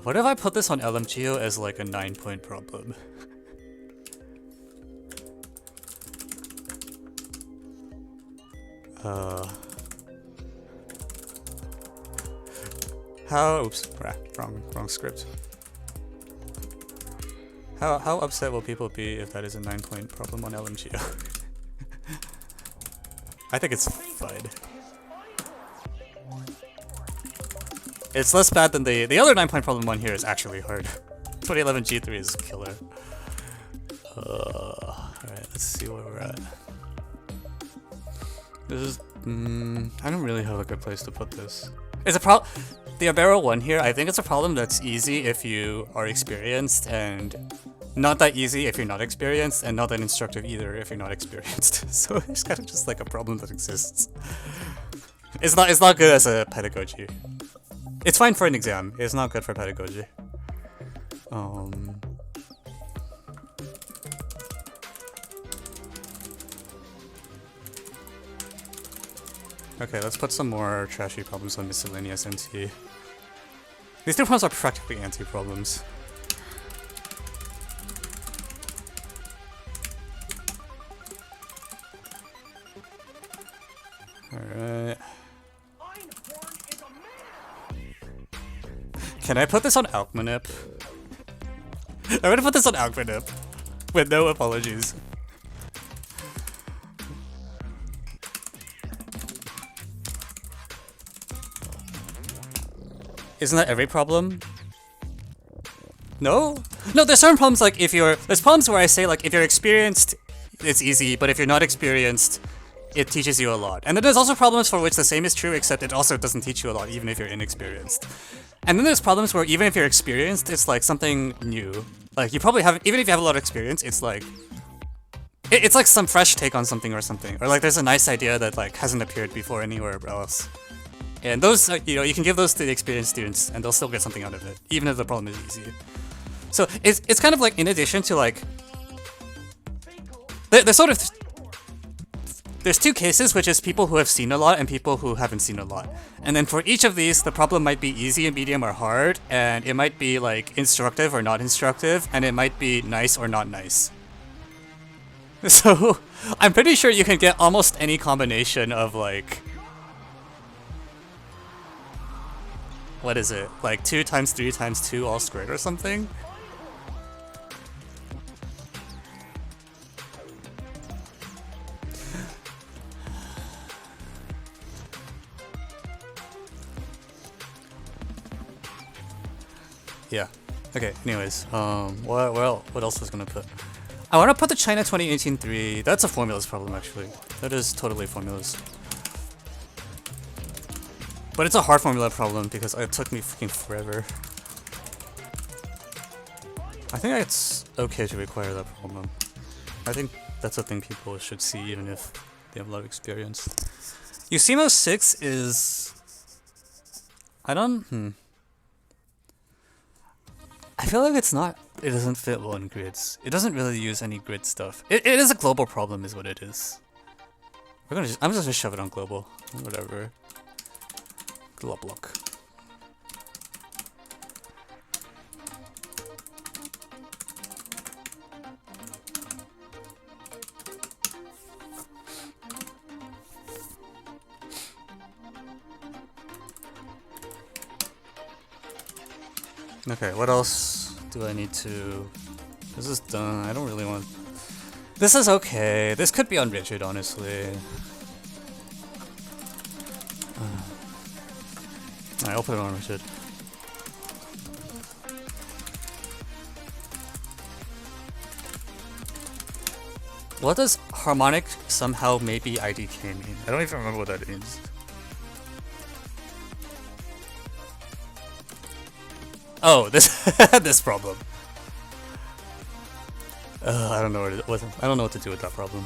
Speaker 1: What if I put this on LMGO as like a 9-point problem? Oops, wrong script. How upset will people be if that is a 9-point problem on LMGO? I think it's fine. It's less bad than the other 9-point problem one here is actually hard. 2011 G3 is killer. Alright, let's see where we're at. This is... I don't really have a good place to put this. It's a problem... The Abero one here, I think it's a problem that's easy if you are experienced, and not that easy if you're not experienced, and not that instructive either if you're not experienced. So it's kind of just like a problem that exists. It's not good as a pedagogy. It's fine for an exam. It's not good for pedagogy. Okay, let's put some more trashy problems on miscellaneous NT. These two problems are practically anti-problems. Alright. Can I put this on Alkmanip? I'm gonna put this on Alkmanip. With no apologies. Isn't that every problem? No? No, there's certain problems like there's problems where I say like if you're experienced, it's easy, but if you're not experienced, it teaches you a lot. And then there's also problems for which the same is true, except it also doesn't teach you a lot, even if you're inexperienced. And then there's problems where even if you're experienced, it's like something new. Like you probably have, even if you have a lot of experience, it's like, it's like some fresh take on something. Or like there's a nice idea that like hasn't appeared before anywhere else. And those, you can give those to the experienced students and they'll still get something out of it, even if the problem is easy. So it's kind of like in addition to like, there's two cases, which is people who have seen a lot and people who haven't seen a lot. And then for each of these, the problem might be easy, medium, or hard, and it might be like instructive or not instructive, and it might be nice or not nice. So I'm pretty sure you can get almost any combination of like, what is it? Like 2 times 3 times 2 all squared or something? Yeah. Okay, anyways, what else was gonna put? I wanna put the China 2018-3. That's a formulas problem actually. That is totally formulas. But it's a hard formula problem because it took me freaking forever. I think it's okay to require that problem. I think that's a thing people should see even if they have a lot of experience. UCMO 6 is... I feel like it doesn't fit well in grids. It doesn't really use any grid stuff. It is a global problem is what it is. I'm just gonna shove it on global. Whatever.
Speaker 2: Globlock.
Speaker 1: Okay, what else do I need to... This is done. I don't really want... This is okay. This could be on rigid, honestly. I'll put it on rigid. What does harmonic somehow maybe IDK mean? I don't even remember what that means. Oh, this this problem. I don't know I don't know what to do with that problem.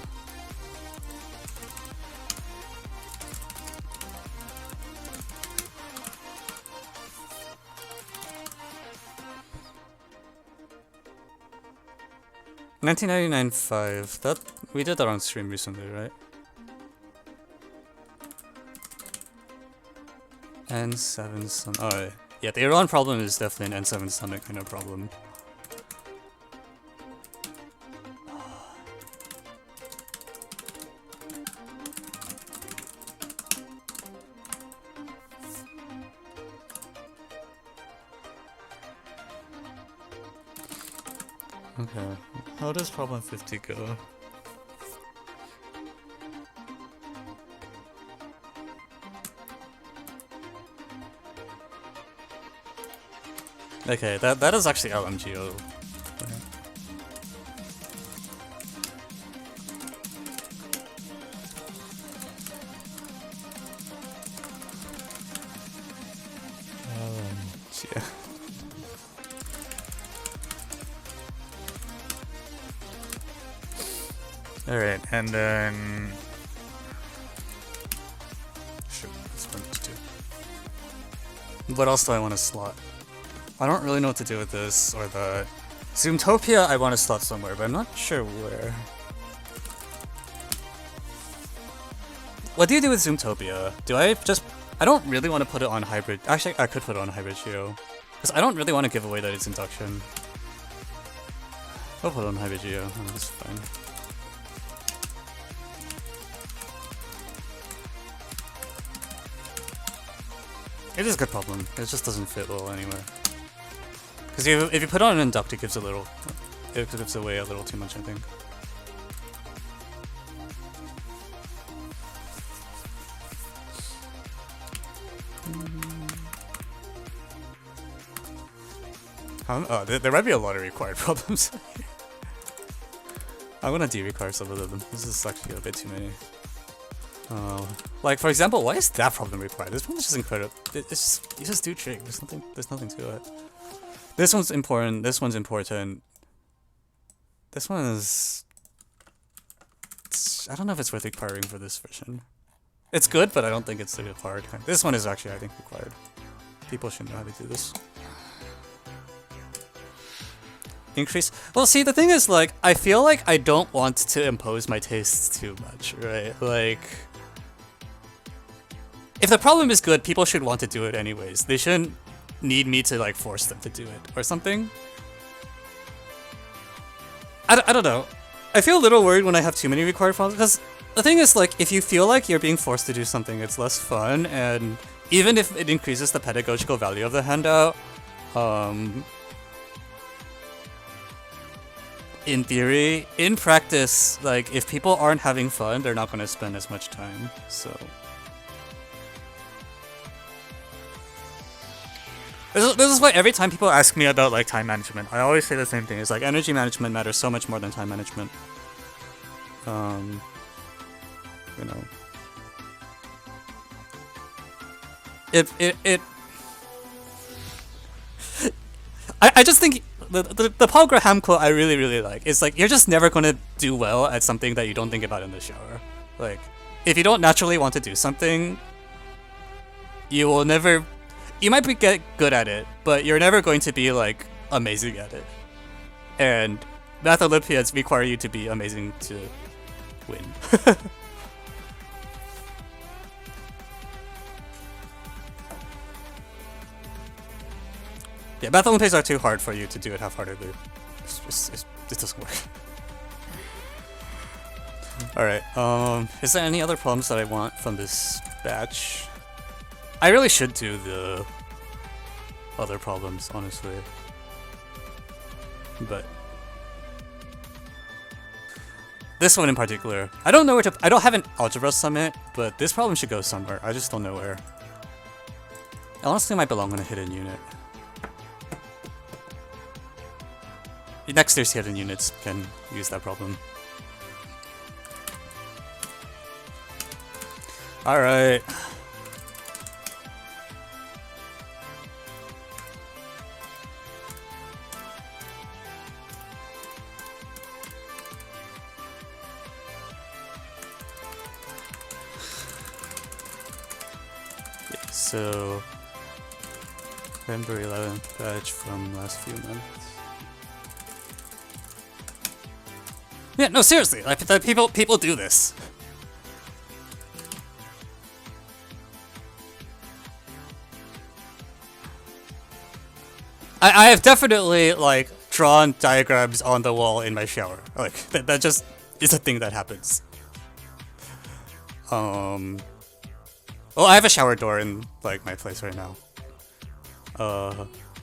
Speaker 1: $19.99.5. That we did that on stream recently, right? N7 some. Oh yeah, the Iran problem is definitely an N7 stomach kind of problem. Okay, how does problem 50 go? Okay, that is actually LMGO. LMGO. Alright, and then... Shoot, that's one to do. What else do I want to slot? I don't really know what to do with this or the... Zoomtopia I want to slot somewhere, but I'm not sure where. What do you do with Zoomtopia? Do I just... I don't really want to put it on hybrid... Actually, I could put it on hybrid Geo. Because I don't really want to give away that it's induction. I'll put it on hybrid Geo. Oh, that's fine. It is a good problem. It just doesn't fit well anywhere. Because if you put on an induct, it gives a little... It gives away a little too much, I think. Oh, there might be a lot of required problems. I'm gonna de-require some of them. This is actually a bit too many. Like for example, why is that problem required? This one is just incredible. It's just, you just do trig. There's nothing to it. This one's important. This one's important. This one is... I don't know if it's worth requiring for this version. It's good, but I don't think it's the required kind. This one is actually, I think, required. People should know how to do this. Increase. Well, see, the thing is, like, I feel like I don't want to impose my tastes too much, right? Like, if the problem is good, people should want to do it anyways. They shouldn't need me to, like, force them to do it or something. I don't know. I feel a little worried when I have too many required problems, because the thing is, like, if you feel like you're being forced to do something, it's less fun, and even if it increases the pedagogical value of the handout, in theory, in practice, like, if people aren't having fun, they're not going to spend as much time, so... This is why every time people ask me about, like, time management, I always say the same thing. It's like, energy management matters so much more than time management. You know... I just think... The Paul Graham quote I really, really like. It's like, you're just never gonna do well at something that you don't think about in the shower. Like, if you don't naturally want to do something, you will never... You might get good at it, but you're never going to be, like, amazing at it. And Math Olympiads require you to be amazing to win. Yeah, Battle Olympics are too hard for you to do it half-heartedly. It doesn't work. Alright, is there any other problems that I want from this batch? I really should do the other problems, honestly. But this one in particular, I don't know where to. I don't have an algebra summit, but this problem should go somewhere. I just don't know where. It honestly might belong on a hidden unit. Next year's hidden units can use that problem. Alright. So, November 11th batch from last few months. Yeah, no, seriously, like people do this. I have definitely like drawn diagrams on the wall in my shower. Like that just is a thing that happens. Well, I have a shower door in like my place right now.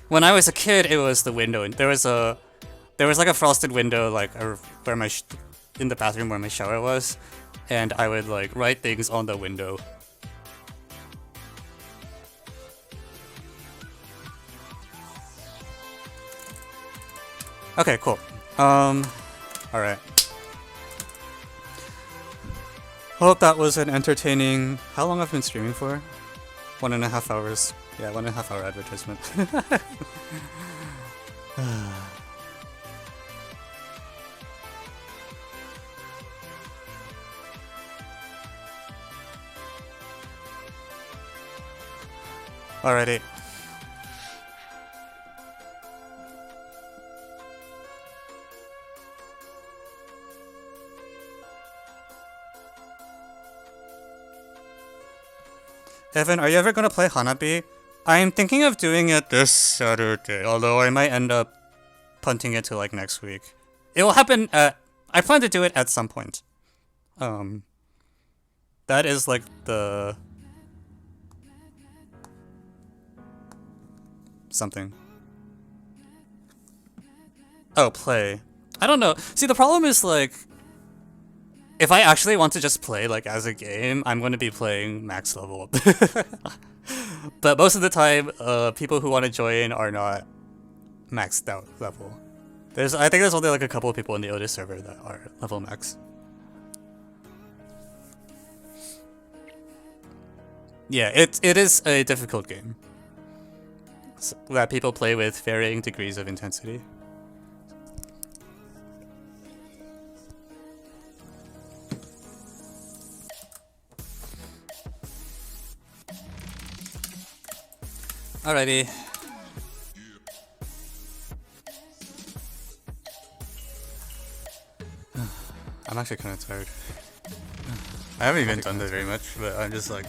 Speaker 1: When I was a kid, it was the window, and there was like a frosted window like where my in the bathroom where my shower was, and I would like write things on the window. Okay, cool. Alright. Hope that was an entertaining... How long have I been streaming for? 1.5 hours. Yeah, 1.5 hour advertisement. Alrighty. Evan, are you ever gonna play Hanabi? I'm thinking of doing it this Saturday, although I might end up punting it to like next week. It will happen I plan to do it at some point. That is like the... something. Oh, play. I don't know. See, the problem is like... if I actually want to just play like as a game, I'm going to be playing max level. But most of the time, people who want to join are not maxed out level. I think there's only like a couple of people in the OTIS server that are level max. Yeah, it is a difficult game that people play with varying degrees of intensity. Alrighty. I'm actually kind of tired. I haven't even done this very much, but I'm just like...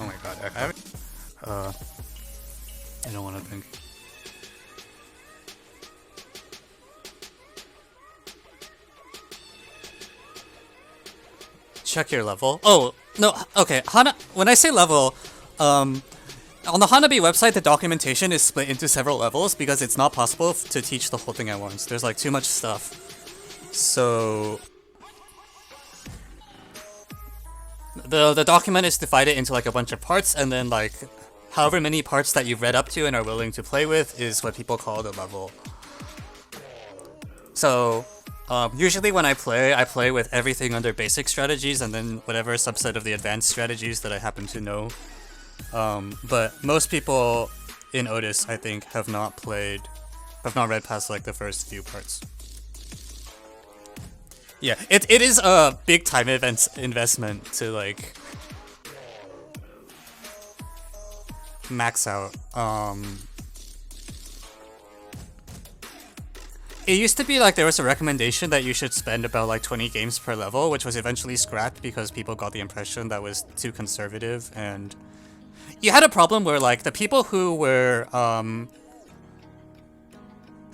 Speaker 1: oh my god, I haven't... I don't want to think. Check your level. Oh, no, okay, when I say level, on the Hanabi website, the documentation is split into several levels because it's not possible to teach the whole thing at once. There's like too much stuff. So the document is divided into like a bunch of parts, and then like however many parts that you've read up to and are willing to play with is what people call the level. So usually when I play with everything under basic strategies and then whatever subset of the advanced strategies that I happen to know. But most people in OTIS, I think, have not read past like the first few parts. Yeah, it is a big time investment to like max out. It used to be like there was a recommendation that you should spend about like 20 games per level, which was eventually scrapped because people got the impression that was too conservative. And you had a problem where like the people who were how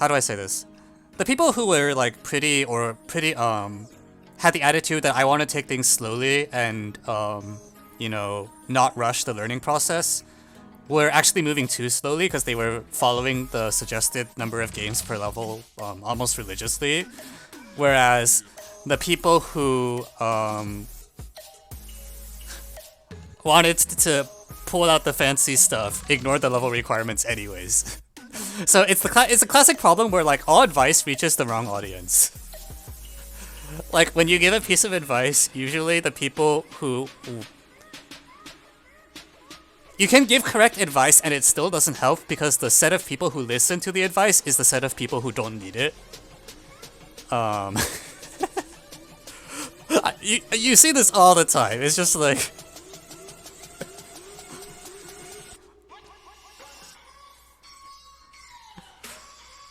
Speaker 1: do I say this? The people who were like pretty had the attitude that I want to take things slowly and you know, not rush the learning process were actually moving too slowly because they were following the suggested number of games per level almost religiously, whereas the people who wanted to pull out the fancy stuff ignored the level requirements anyways. So it's a classic problem where like all advice reaches the wrong audience. Like when you give a piece of advice, usually the people who you can give correct advice and it still doesn't help because the set of people who listen to the advice is the set of people who don't need it. You see this all the time. It's just like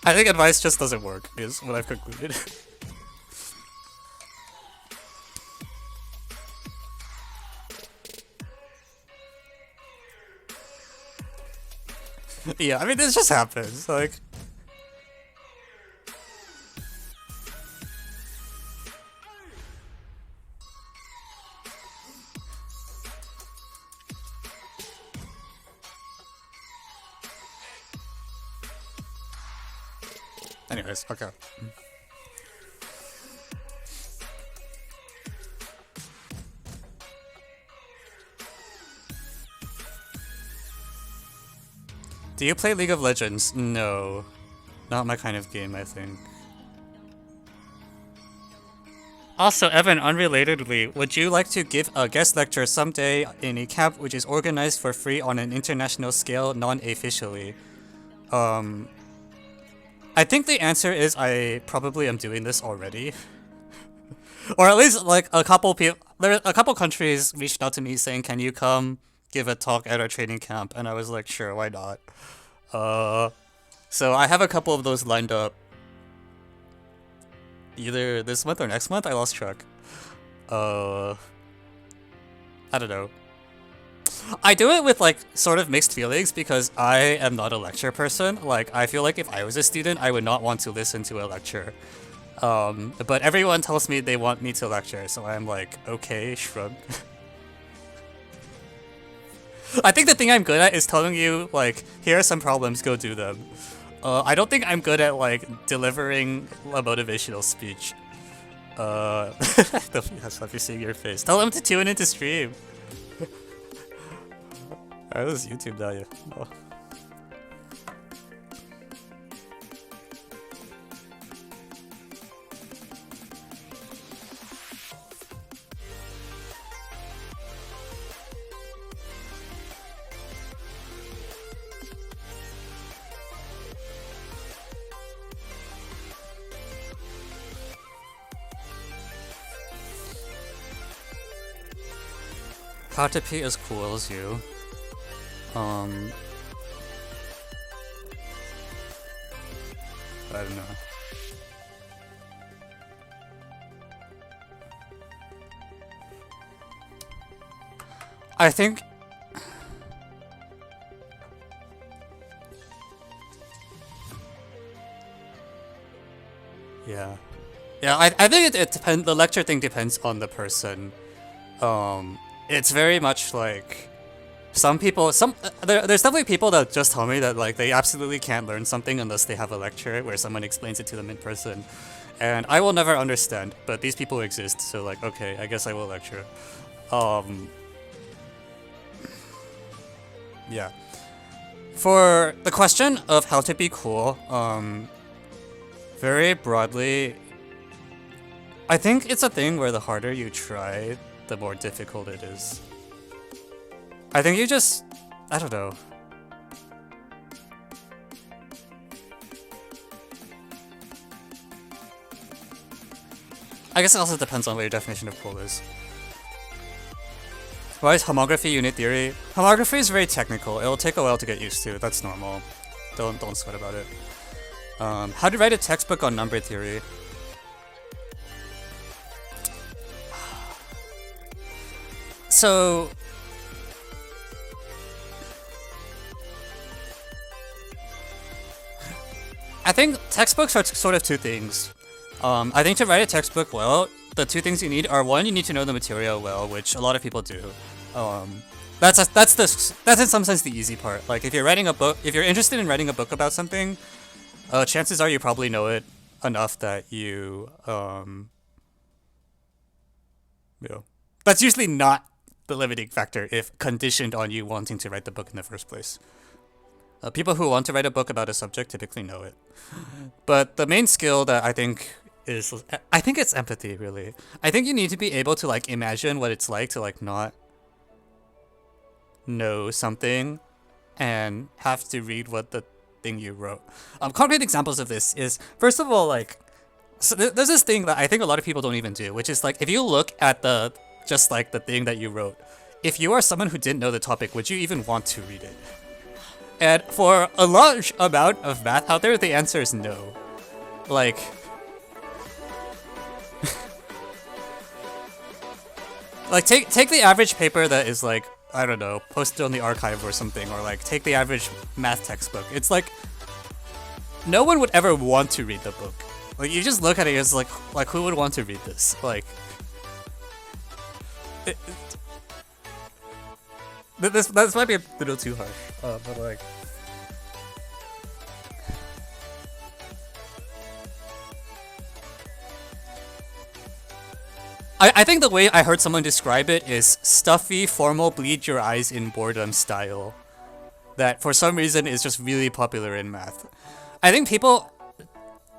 Speaker 1: I think advice just doesn't work, is what I've concluded. Yeah, I mean, this just happens, like... Anyways, okay. Do you play League of Legends? No. Not my kind of game, I think. Also, Evan, unrelatedly, would you like to give a guest lecture someday in a camp which is organized for free on an international scale, non-officially? I think the answer is I probably am doing this already. Or at least, like, a couple countries reached out to me saying, can you come give a talk at our training camp? And I was like, sure, why not? So I have a couple of those lined up. Either this month or next month, I lost track. I don't know. I do it with, like, sort of mixed feelings because I am not a lecture person. Like, I feel like if I was a student, I would not want to listen to a lecture. But everyone tells me they want me to lecture, so I'm like, okay, shrug. I think the thing I'm good at is telling you, like, here are some problems, go do them. I don't think I'm good at, like, delivering a motivational speech. That's love you seeing your face. Tell them to tune into stream. Alright, this is YouTube now, yeah. Oh. How to be as cool as you. I don't know. I think... Yeah. Yeah, I think it depends. The lecture thing depends on the person. It's very much like... Some people, there's definitely people that just tell me that like they absolutely can't learn something unless they have a lecture where someone explains it to them in person, and I will never understand. But these people exist, so like okay, I guess I will lecture. Yeah. For the question of how to be cool, very broadly, I think it's a thing where the harder you try, the more difficult it is. I think you just... I don't know. I guess it also depends on what your definition of cool is. Why is homography unit theory? Homography is very technical. It'll take a while to get used to. That's normal. Don't sweat about it. How to write a textbook on number theory? So... I think textbooks are sort of two things. I think to write a textbook well, the two things you need are, one, you need to know the material well, which a lot of people do. That's in some sense the easy part. Like if you're writing a book, if you're interested in writing a book about something, chances are you probably know it enough that that's usually not the limiting factor if conditioned on you wanting to write the book in the first place. People who want to write a book about a subject typically know it. But the main skill that I think it's empathy, really. I think you need to be able to like imagine what it's like to like not know something and have to read what the thing you wrote. Concrete examples of this is, first of all, like, so there's this thing that I think a lot of people don't even do, which is like, if you look at the thing that you wrote, if you are someone who didn't know the topic, would you even want to read it? And for a large amount of math out there, the answer is no. Like, like take the average paper that is like, I don't know, posted on the archive or something, or like take the average math textbook. It's like, no one would ever want to read the book. Like, you just look at it, it's like who would want to read this? Like, this might be a little too harsh, but like, I think the way I heard someone describe it is stuffy, formal, bleed your eyes in boredom style. That for some reason is just really popular in math. I think people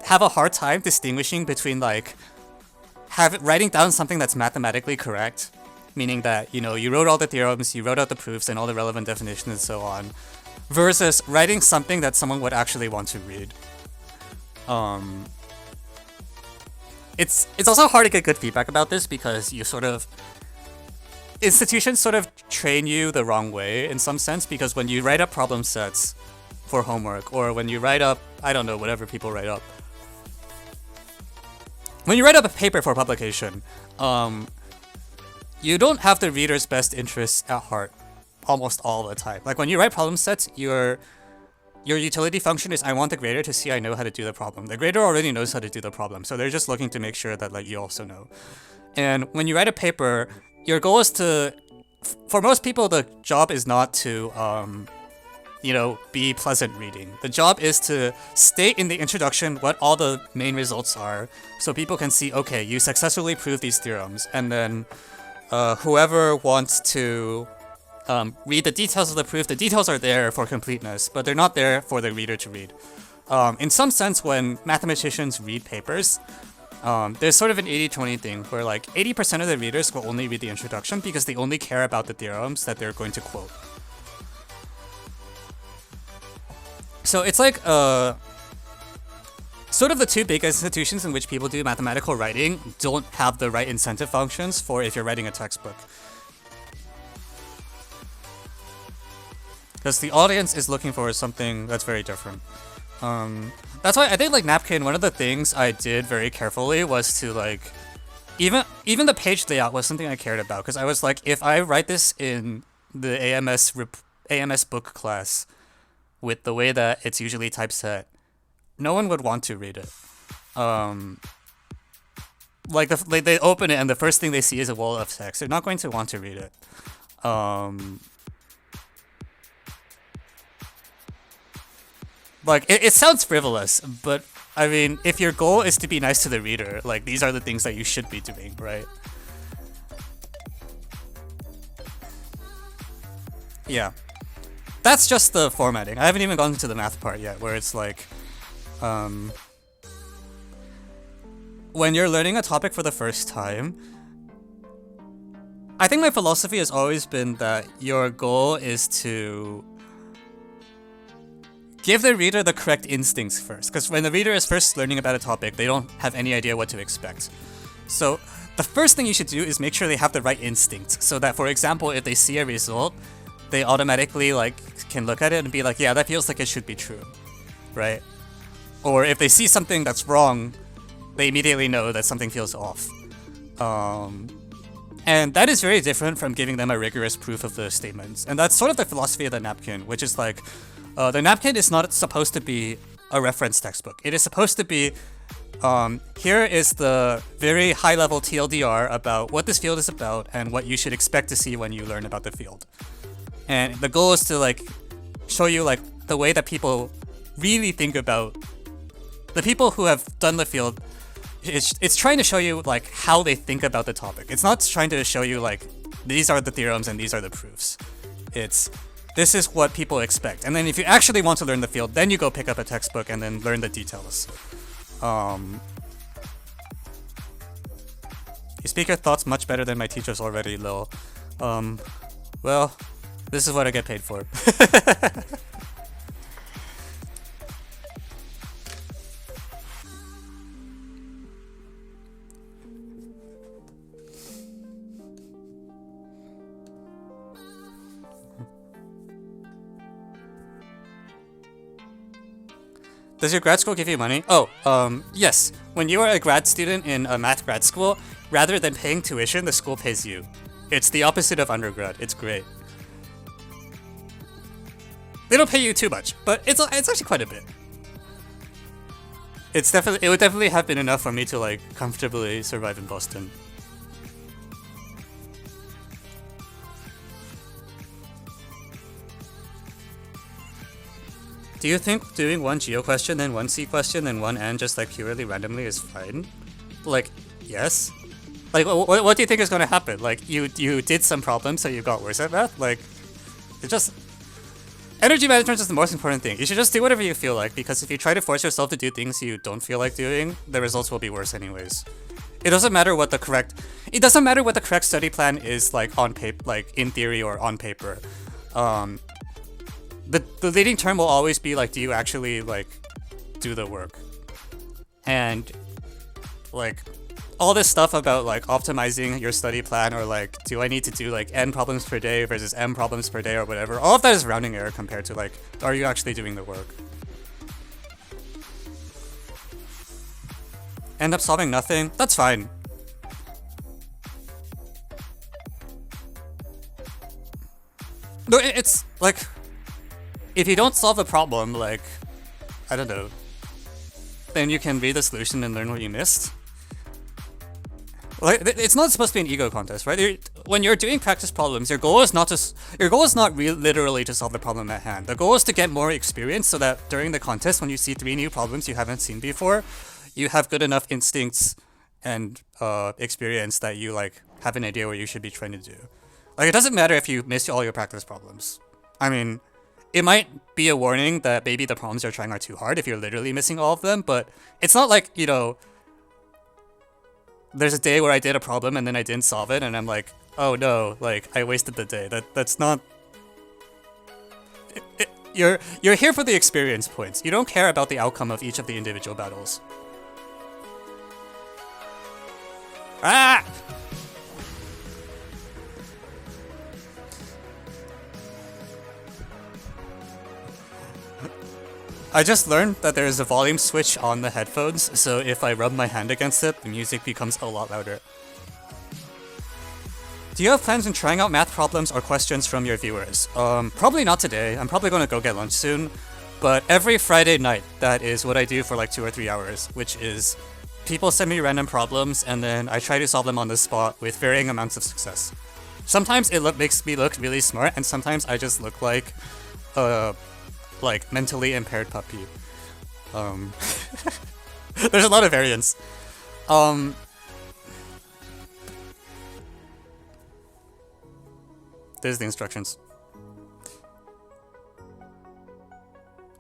Speaker 1: have a hard time distinguishing between like writing down something that's mathematically correct, meaning that, you know, you wrote all the theorems, you wrote out the proofs and all the relevant definitions and so on, versus writing something that someone would actually want to read. It's also hard to get good feedback about this because institutions sort of train you the wrong way in some sense, because when you write up problem sets for homework, or when you write up, I don't know, whatever people write up, when you write up a paper for publication, you don't have the reader's best interests at heart almost all the time. Like when you write problem sets, your utility function is, I want the grader to see I know how to do the problem. The grader already knows how to do the problem, so they're just looking to make sure that like you also know. And when you write a paper, your goal is to, for most people, the job is not to, be pleasant reading. The job is to state in the introduction what all the main results are, so people can see, okay, you successfully proved these theorems, and then whoever wants to read the details of the proof, the details are there for completeness, but they're not there for the reader to read. In some sense, when mathematicians read papers, there's sort of an 80-20 thing where like 80% of the readers will only read the introduction because they only care about the theorems that they're going to quote. So it's like sort of the two big institutions in which people do mathematical writing don't have the right incentive functions for if you're writing a textbook. Because the audience is looking for something that's very different. That's why I think like Napkin, one of the things I did very carefully was to like, even the page layout was something I cared about, because I was like, if I write this in the AMS book class with the way that it's usually typeset, no one would want to read it. Like they open it and the first thing they see is a wall of text. They're not going to want to read it. Like, it sounds frivolous, but, I mean, if your goal is to be nice to the reader, like, these are the things that you should be doing, right? Yeah. That's just the formatting. I haven't even gone into the math part yet, where it's like, when you're learning a topic for the first time, I think my philosophy has always been that your goal is to give the reader the correct instincts first, because when the reader is first learning about a topic, they don't have any idea what to expect. So the first thing you should do is make sure they have the right instincts, so that, for example, if they see a result, they automatically like can look at it and be like, yeah, that feels like it should be true, right? Or if they see something that's wrong, they immediately know that something feels off. And that is very different from giving them a rigorous proof of the statements. And that's sort of the philosophy of the napkin, which is like, the napkin is not supposed to be a reference textbook. It is supposed to be, here is the very high-level TLDR about what this field is about and what you should expect to see when you learn about the field. And the goal is to like show you like the way that people really think about the people who have done the field. It's trying to show you like how they think about the topic. It's not trying to show you like these are the theorems and these are the proofs. This is what people expect. And then if you actually want to learn the field, then you go pick up a textbook and then learn the details. You speak your thoughts much better than my teachers already, Lil. Well, this is what I get paid for. Does your grad school give you money? Oh, yes. When you are a grad student in a math grad school, rather than paying tuition, the school pays you. It's the opposite of undergrad. It's great. They don't pay you too much, but it's actually quite a bit. It would definitely have been enough for me to like comfortably survive in Boston. Do you think doing one geo question, then one C question, then one N just like purely randomly is fine? Like, yes. Like, what do you think is going to happen? Like, you did some problems, so you got worse at math? Like, it just... Energy management is the most important thing. You should just do whatever you feel like, because if you try to force yourself to do things you don't feel like doing, the results will be worse anyways. It doesn't matter what the correct study plan is like on paper, like in theory or on paper. The leading term will always be like, do you actually like do the work? And like all this stuff about like optimizing your study plan or like, do I need to do like N problems per day versus M problems per day or whatever, all of that is rounding error compared to like, are you actually doing the work? End up solving nothing? That's fine. No, it's like, if you don't solve a problem, like, I don't know, then you can read the solution and learn what you missed. Like, it's not supposed to be an ego contest, right? When you're doing practice problems, your goal is not literally to solve the problem at hand. The goal is to get more experience so that during the contest, when you see 3 new problems you haven't seen before, you have good enough instincts and experience that you like have an idea what you should be trying to do. Like, it doesn't matter if you miss all your practice problems. I mean, it might be a warning that maybe the problems you're trying are too hard if you're literally missing all of them, but it's not like, you know, there's a day where I did a problem and then I didn't solve it and I'm like, oh no, like, I wasted the day. That's not... You're here for the experience points. You don't care about the outcome of each of the individual battles. Ah! I just learned that there is a volume switch on the headphones, so if I rub my hand against it, the music becomes a lot louder. Do you have plans on trying out math problems or questions from your viewers? Probably not today. I'm probably going to go get lunch soon. But every Friday night, that is what I do for like 2 or 3 hours, which is people send me random problems and then I try to solve them on the spot with varying amounts of success. Sometimes it makes me look really smart, and sometimes I just look like mentally impaired puppy. There's a lot of variance. There's the instructions.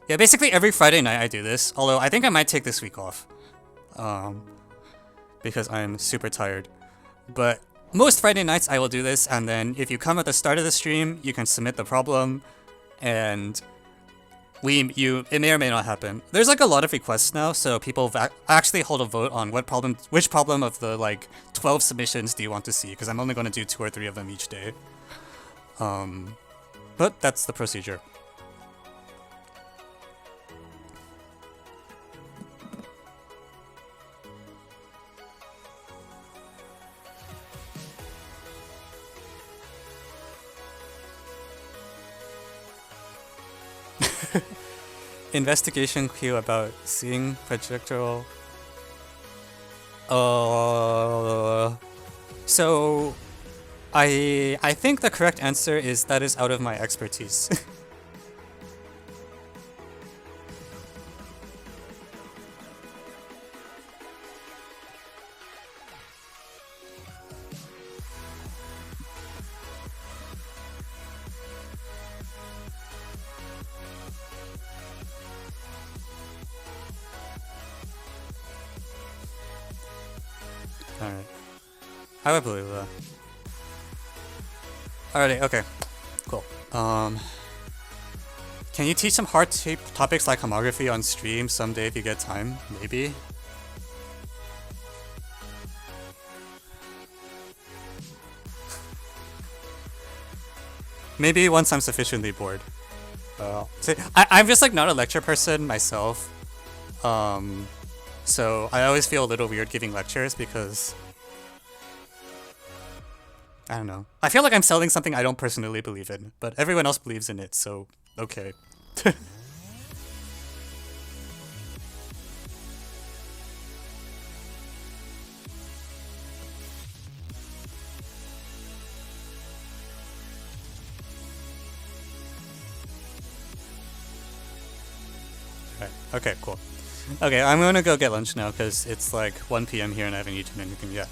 Speaker 1: Yeah, basically every Friday night I do this, although I think I might take this week off. Because I'm super tired. But most Friday nights I will do this, and then if you come at the start of the stream, you can submit the problem, and it may or may not happen. There's like a lot of requests now, so people actually hold a vote on which problem of the like 12 submissions do you want to see, because I'm only going to do 2 or 3 of them each day. But that's the procedure. investigation queue about seeing projectile. So I think the correct answer is that is out of my expertise. Alright. I would believe that. Alrighty, okay. Cool. Can you teach some hard topics like homography on stream someday if you get time? Maybe? Maybe once I'm sufficiently bored. See, I'm just like not a lecture person myself. So I always feel a little weird giving lectures because I don't know. I feel like I'm selling something I don't personally believe in, but everyone else believes in it, so okay. Okay, cool. Okay, I'm gonna go get lunch now because it's like 1 p.m. here and I haven't eaten anything yet.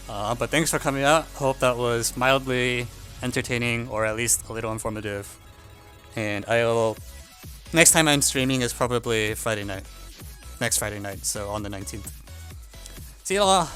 Speaker 1: But thanks for coming out. Hope that was mildly entertaining or at least a little informative. And I'll... Next time I'm streaming is probably Friday night. Next Friday night, so on the 19th. See you all!